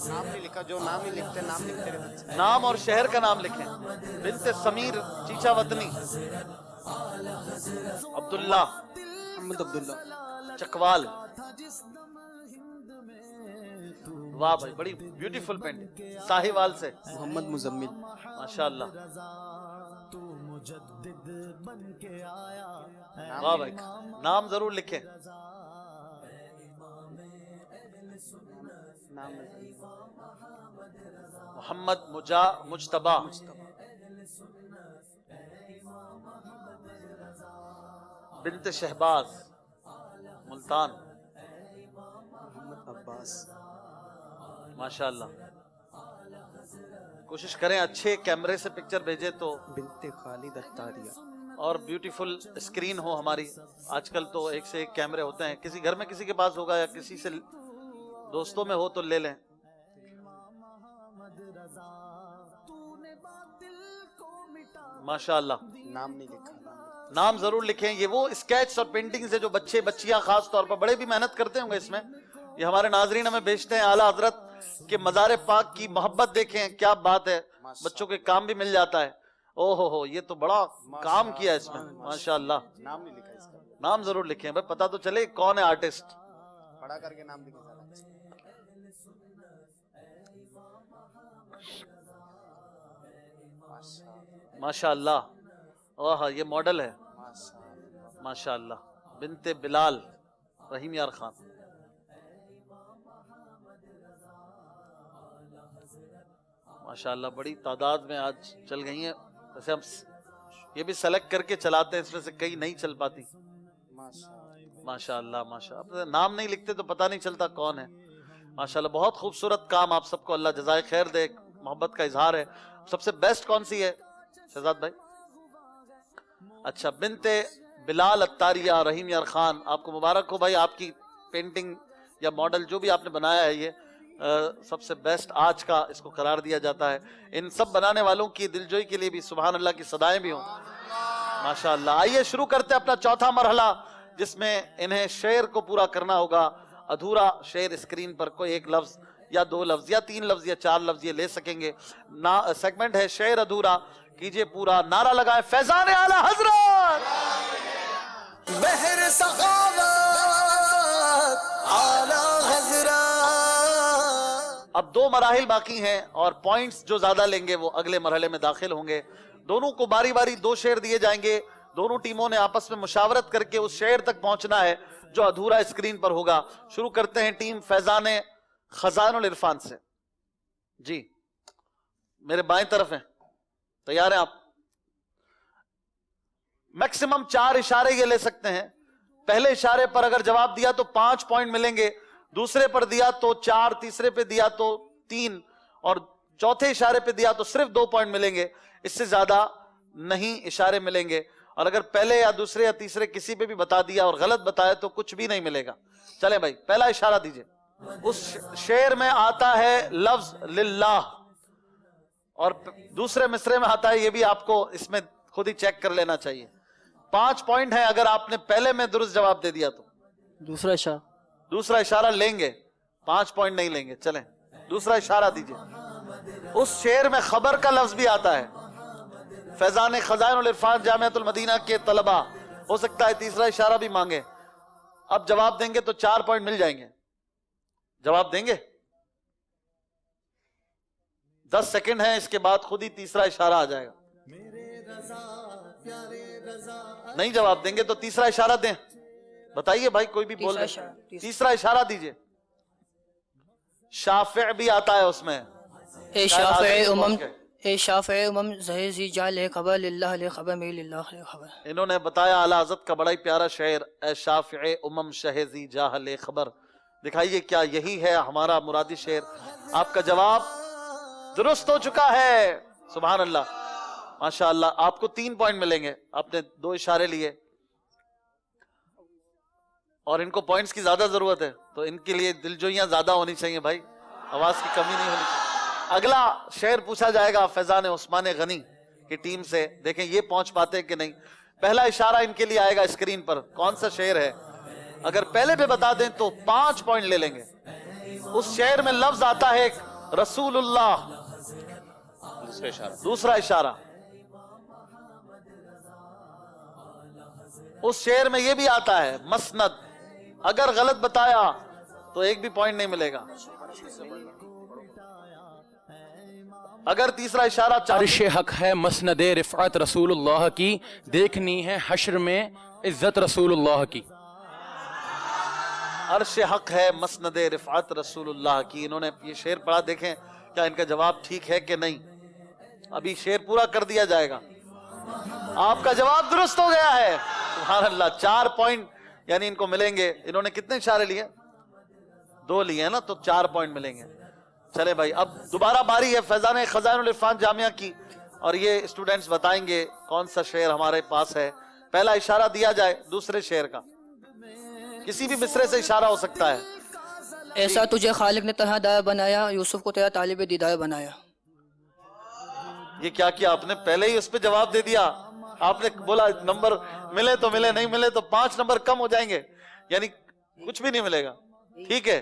نام نہیں لکھا جو نام ہی لکھتے نام لکھتے رہتے. نام اور شہر کا نام لکھیں. بنت سمیر چیچا وطنی عبداللہ محمد عبداللہ چکوال. واہ بھائی بڑی بیوٹیفل پینٹنگ. ساہیوال سے محمد مزمل ماشاءاللہ. واہ بھائی نام ضرور لکھیں. محمد مجتبہ بنت شہباز ملتان. محمد عباس ماشاءاللہ. کوشش کریں اچھے کیمرے سے پکچر بھیجے تو بنت خالد اختاریہ اور بیوٹیفل اسکرین ہو ہماری. آج کل تو ایک سے ایک کیمرے ہوتے ہیں. کسی گھر میں کسی کے پاس ہوگا یا کسی سے دوستوں میں ہو تو لے لیں. ماشاءاللہ. نام نہیں لکھا. نام ضرور لکھیں. یہ وہ اسکیچ اور پینٹنگز ہے جو بچے بچیاں خاص طور پر بڑے بھی محنت کرتے ہوں گے اس میں. یہ ہمارے ناظرین ہمیں بھیجتے ہیں. اعلیٰ حضرت کہ مزار پاک کی محبت دیکھیں، کیا بات ہے، بچوں کے کام بھی مل جاتا ہے. او ہو یہ تو بڑا کام کیا ہے اس میں، ماشاءاللہ. نام نہیں لکھا اس کا، نام ضرور لکھیں بھائی، پتہ تو چلے کون ہے آرٹسٹ. پڑھا کر کے نام لکھے. ماشاءاللہ. اوہ یہ ماڈل ہے، ماشاءاللہ. بنت بلال رحیم یار خان. ماشاءاللہ بڑی تعداد میں آج چل گئی ہیں. ویسے ہم یہ بھی سلیکٹ کر کے چلاتے ہیں، اس میں سے کئی نہیں چل پاتی. ماشاءاللہ ماشاءاللہ. نام نہیں لکھتے تو پتہ نہیں چلتا کون ہے. ماشاءاللہ بہت خوبصورت کام، آپ سب کو اللہ جزائے خیر دے. محبت کا اظہار ہے. سب سے بیسٹ کون سی ہے شہزاد بھائی؟ اچھا بنت بلال اتاریہ رحیم یار خان، آپ کو مبارک ہو بھائی. آپ کی پینٹنگ یا ماڈل جو بھی آپ نے بنایا ہے یہ سب سے بیسٹ آج کا اس کو قرار دیا جاتا ہے. ان سب بنانے والوں کی دلجوئی کے لیے بھی سبحان اللہ کی صدائیں بھی ہوں. ماشاءاللہ. آئیے شروع کرتے ہیں اپنا چوتھا مرحلہ، جس میں انہیں شعر کو پورا کرنا ہوگا. ادھورا شعر اسکرین پر کوئی ایک لفظ یا دو لفظ یا تین لفظ یا چار لفظ یہ لے سکیں گے. سیگمنٹ ہے شعر ادھورا، کیجئے پورا. نعرہ لگائیں فیضان اعلی حضرت. بحر سخاوت اعلی حضرت. اب دو مراحل باقی ہیں اور پوائنٹس جو زیادہ لیں گے وہ اگلے مرحلے میں داخل ہوں گے. دونوں کو باری باری دو شعر دیے جائیں گے. دونوں ٹیموں نے آپس میں مشاورت کر کے اس شعر تک پہنچنا ہے جو ادھورا اسکرین پر ہوگا. شروع کرتے ہیں ٹیم فیضان خزائن العرفان سے. جی میرے بائیں طرف ہیں، تیار ہیں آپ؟ میکسیمم 4 اشارے یہ لے سکتے ہیں. پہلے اشارے پر اگر جواب دیا تو 5 پوائنٹ ملیں گے، دوسرے پر دیا تو 4، تیسرے پہ دیا تو 3 اور چوتھے اشارے پہ دیا تو صرف 2 پوائنٹ ملیں گے. اس سے زیادہ نہیں اشارے ملیں گے. اور اگر پہلے یا دوسرے یا تیسرے کسی پہ بھی بتا دیا اور غلط بتایا تو کچھ بھی نہیں ملے گا. چلیں بھائی پہلا اشارہ دیجئے. اس شعر میں آتا ہے لفظ للہ اور دوسرے مصرے میں آتا ہے، یہ بھی آپ کو اس میں خود ہی چیک کر لینا چاہیے. 5 پوائنٹ ہے اگر آپ نے پہلے میں درست جواب دے دیا تو. دوسرا اشارہ لیں گے، 5 پوائنٹ نہیں لیں گے. چلیں دوسرا اشارہ دیجئے. اس شعر میں خبر کا لفظ بھی آتا ہے. فیضان خزائن العرفان جامعۃ المدینہ کے طلبہ ہو سکتا ہے تیسرا اشارہ بھی مانگے. اب جواب دیں گے تو 4 پوائنٹ مل جائیں گے. جواب دیں گے؟ 10 سیکنڈ ہیں، اس کے بعد خود ہی تیسرا اشارہ آ جائے گا. نہیں جواب دیں گے تو تیسرا اشارہ دیں. بتائیے بھائی کوئی بھی بول رہے. تیسرا اشارہ دیجئے. شافع بھی آتا ہے اس میں. اے شافع امم زہر زی جا لے خبر للہ لے خبر میں للہ لے خبر. انہوں نے بتایا اعلی حضرت کا بڑا ہی پیارا شعر، اے شافع امم شہزی جاہ لے خبر. دکھائیے کیا یہی ہے ہمارا مرادی شعر؟ آپ کا جواب درست ہو چکا ہے. سبحان اللہ ماشاءاللہ. آپ کو 3 پوائنٹ ملیں گے. آپ نے 2 اشارے لیے اور ان کو پوائنٹس کی زیادہ ضرورت ہے تو ان کے لیے دلجوئیاں زیادہ ہونی چاہیے بھائی، آواز کی کمی نہیں ہونی چاہیے. اگلا شعر پوچھا جائے گا فیضان عثمان غنی کی ٹیم سے. دیکھیں یہ پہنچ پاتے کہ نہیں. پہلا اشارہ ان کے لیے آئے گا اسکرین پر. کون سا شعر ہے؟ اگر پہلے پہ بتا دیں تو 5 پوائنٹ لے لیں گے. اس شعر میں لفظ آتا ہے رسول اللہ. دوسرا اشارہ. اس شعر میں یہ بھی آتا ہے مسند. اگر غلط بتایا تو 1 بھی پوائنٹ نہیں ملے گا. اگر تیسرا اشارہ عرش حق ہے مسند رفعت رسول اللہ کی، دیکھنی ہے حشر میں عزت رسول اللہ کی. عرش حق ہے مسند رفعت رسول اللہ کی. انہوں نے یہ شعر پڑھا، دیکھیں کیا ان کا جواب ٹھیک ہے کہ نہیں. ابھی شعر پورا کر دیا جائے گا. آپ کا جواب درست ہو گیا ہے. سبحان اللہ. 4 پوائنٹ یعنی ان کو ملیں گے. انہوں نے کتنے اشارے لیے؟ 2 لیے ہیں نا، تو 4 پوائنٹ ملیں گے. چلے بھائی اب دوبارہ باری ہے فیضان خزائن العرفان جامعہ کی اور یہ اسٹوڈنٹس بتائیں گے کون سا شعر ہمارے پاس ہے. پہلا اشارہ دیا جائے دوسرے شعر کا، کسی بھی مصرے سے اشارہ ہو سکتا ہے. ایسا تجھے خالق نے تنہا دار بنایا، یوسف کو تیرا طالب دیدار بنایا. یہ کیا کیا آپ نے؟ پہلے ہی اس پہ جواب دے دیا. آپ نے بولا نمبر ملے تو ملے، نہیں ملے تو 5 نمبر کم ہو جائیں گے، یعنی کچھ بھی نہیں ملے گا. ٹھیک ہے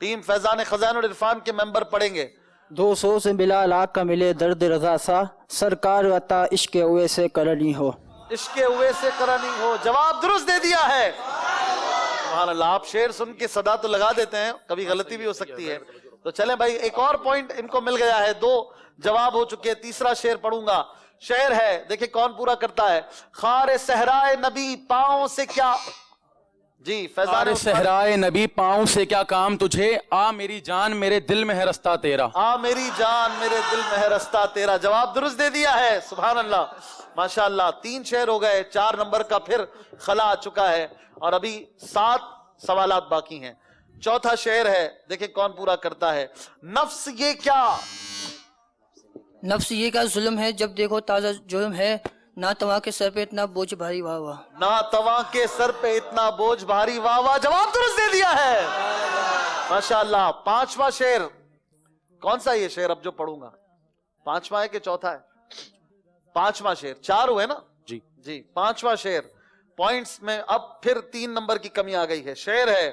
ٹیم فیضان خزائن العرفان کے ممبر پڑھیں گے. 200 سے ملا لاکھ کا ملے درد رضا سا، سرکار عطا عشق ہوئے سے کرنی ہو. عشق ہوئے سے کرنی ہو. جواب درست دے دیا ہے. سبحان اللہ. آپ شعر سن کے صدا تو لگا دیتے ہیں، کبھی غلطی بھی ہو سکتی ہے. تو چلیں بھائی، ایک اور پوائنٹ ان کو مل گیا ہے. 2 جواب ہو چکے. تیسرا شعر پڑھوں گا. شعر ہے، دیکھیں کون پورا کرتا ہے. خار صحرائے نبی پاؤں سے کیا، جی خار صحرائے نبی پاؤں سے کیا کام تجھے، آ میری جان میرے دل میں ہے رستہ تیرا. آ میری جان میرے دل میں ہے رستہ تیرا. جواب درست دے دیا ہے. سبحان اللہ، ماشاءاللہ. 3 شعر ہو گئے. 4 نمبر کا پھر خلا آ چکا ہے اور ابھی 7 سوالات باقی ہیں. چوتھا شعر ہے، دیکھیں کون پورا کرتا ہے. نفس یہ کیا، نفس یہ کیا ظلم ہے، جب دیکھو تازہ جرم ہے، نہ تواں کے سر پہ اتنا بوجھ بھاری واہ واہ. نہ تواں کے سر پہ اتنا بوجھ بھاری واہ واہ. جواب درست دے دیا ہے. ماشاءاللہ. 5واں شعر کون سا؟ یہ شعر اب جو پڑھوں گا 5واں ہے کہ چوتھا ہے؟ 5واں شعر. 4 ہوئے نا جی 5واں شعر. پوائنٹس میں اب پھر 3 نمبر کی کمی آ گئی ہے. شعر ہے،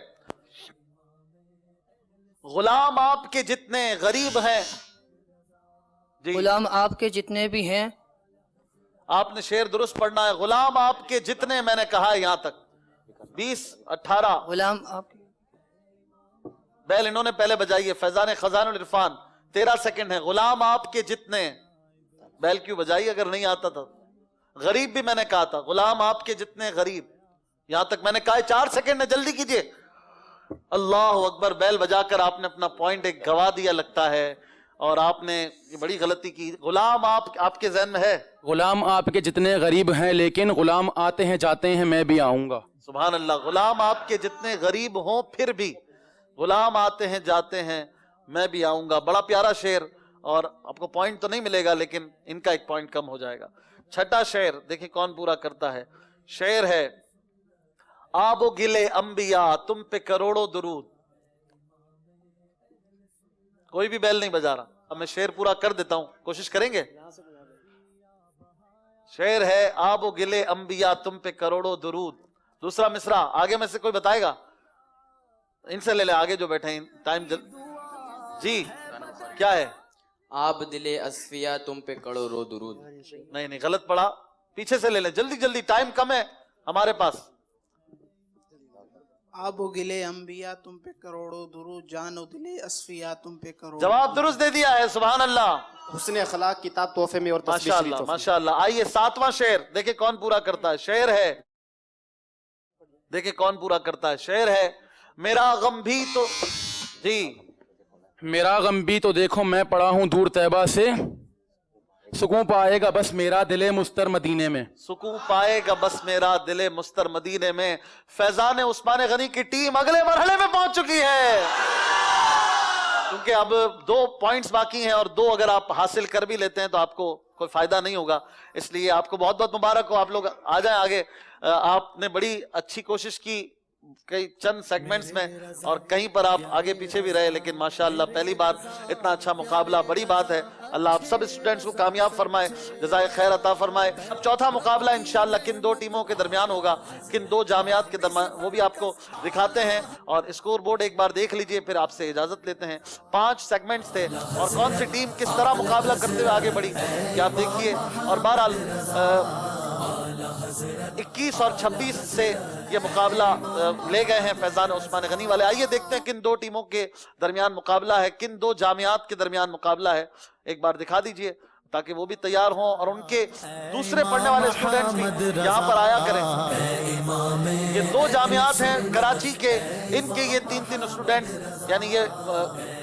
غلام آپ کے جتنے غریب ہیں، غلام آپ کے جتنے بھی ہیں. آپ نے شعر درست پڑھنا ہے. غلام آپ کے جتنے، میں نے کہا ہے یہاں تک 20 18. غلام آپ بیل انہوں نے پہلے بجائی ہے. فیضان خزائن العرفان 13 سیکنڈ ہے. غلام آپ کے جتنے، بیل کیوں بجائی اگر نہیں آتا تھا؟ غریب بھی میں نے کہا تھا. غلام آپ کے جتنے غریب، یہاں تک میں نے کہا ہے. 4 سیکنڈ ہے، جلدی کیجئے. اللہ اکبر. بیل بجا کر آپ نے اپنا پوائنٹ ایک گوا دیا لگتا ہے، اور آپ نے یہ بڑی غلطی کی. غلام آپ کے ذہن میں ہے؟ غلام آپ کے جتنے غریب ہیں لیکن غلام آتے ہیں جاتے ہیں میں بھی آؤں گا. سبحان اللہ. غلام آپ کے جتنے غریب ہوں پھر بھی غلام آتے ہیں جاتے ہیں میں بھی آؤں گا. بڑا پیارا شعر، اور آپ کو پوائنٹ تو نہیں ملے گا لیکن ان کا ایک پوائنٹ کم ہو جائے گا. 6واں شعر دیکھیں کون پورا کرتا ہے. شعر ہے، آب و گلے انبیاء تم پہ کروڑوں درود. کوئی بھی بیل نہیں بجا رہا. اب میں شعر پورا کر دیتا ہوں، کوشش کریں گے. شعر ہے، آب و گلے انبیاء تم پہ کروڑوں درود. دوسرا مصرع آگے میں سے کوئی بتائے گا؟ ان سے لے لیں آگے جو بیٹھے ہیں. ٹائم جی کیا ہے؟ آپ دل اصفیہ تم پہ کروڑوں درود. نہیں غلط پڑا. پیچھے سے لے لیں جلدی جلدی، ٹائم کم ہے ہمارے پاس. آب و گلے انبیاء تم پہ کروڑوں درود، جان و دل اصفیاء تم پہ کروڑوں. جواب درست دے دیا ہے. سبحان اللہ. حسن اخلاق کتاب تحفے میں اور تصویر شریف تحفے میں. ماشاءاللہ. آئیے 7واں شعر دیکھیں کون پورا کرتا ہے. شعر ہے، دیکھیں کون پورا کرتا ہے. شعر ہے، میرا غم بھی تو، جی میرا غم بھی تو دیکھو میں پڑا ہوں دور طیبہ سے، سکون پائے گا بس میرا دل مستر مدینے میں. سکون پائے گا بس میرا دل مستر مدینے میں. فیضان عثمان غنی کی ٹیم اگلے مرحلے میں پہنچ چکی ہے. کیونکہ اب 2 پوائنٹس باقی ہیں، اور 2 اگر آپ حاصل کر بھی لیتے ہیں تو آپ کو کوئی فائدہ نہیں ہوگا. اس لیے آپ کو بہت بہت مبارک ہو. آپ لوگ آ جائیں آگے. آپ نے بڑی اچھی کوشش کی کئی چند سیگمنٹس میں، اور کہیں پر آپ آگے پیچھے بھی رہے، لیکن ماشاءاللہ پہلی بار اتنا اچھا مقابلہ بڑی بات ہے. اللہ آپ سب اسٹوڈنٹس کو کامیاب فرمائے، جزائے خیر عطا فرمائے. اب چوتھا مقابلہ انشاءاللہ کن 2 ٹیموں کے درمیان ہوگا، کن 2 جامعات کے درمیان، وہ بھی آپ کو دکھاتے ہیں. اور اسکور بورڈ ایک بار دیکھ لیجئے، پھر آپ سے اجازت لیتے ہیں. 5 سیگمنٹس تھے، اور کون سی ٹیم کس طرح مقابلہ کرتے ہوئے آگے بڑھی کہ آپ دیکھیے. اور بہرحال 21 اور 26 سے یہ مقابلہ لے گئے ہیں فیضان عثمان غنی والے. آئیے دیکھتے ہیں کن 2 ٹیموں کے درمیان مقابلہ ہے، کن 2 جامعات کے درمیان مقابلہ ہے. ایک بار دکھا دیجئے تاکہ وہ بھی تیار ہوں، اور ان کے دوسرے پڑھنے والے اسٹوڈنٹس بھی یہاں پر آیا کریں. یہ 2 جامعات ہیں کراچی کے، ان کے یہ 3 اسٹوڈنٹس یعنی یہ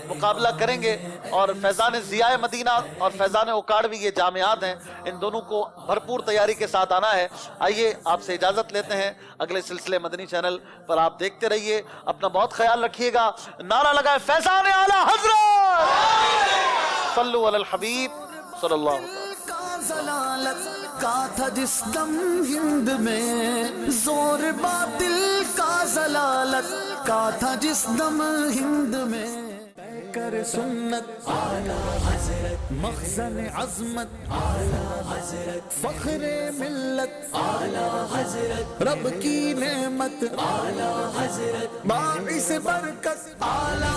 مقابلہ کریں گے. اور فیضان ضیاء مدینہ اور فیضان اوکاڑوی یہ جامعات ہیں. ان دونوں کو بھرپور تیاری کے ساتھ آنا ہے. آئیے آپ سے اجازت لیتے ہیں. اگلے سلسلے مدنی چینل پر آپ دیکھتے رہیے. اپنا بہت خیال رکھیے گا. نعرہ لگائے فیضان اعلیٰ حضرت، صلو علی الحبیب صلی اللہ علیہ وسلم. ضلالت کا تھا جس دم ہند میں، زور باطل کا ضلالت کا تھا جس دم ہند میں. کر سنت اعلیٰ حضرت، مخزن عظمت اعلیٰ حضرت، فخر ملت اعلیٰ حضرت، رب کی نعمت اعلیٰ حضرت، باعث برکت اعلیٰ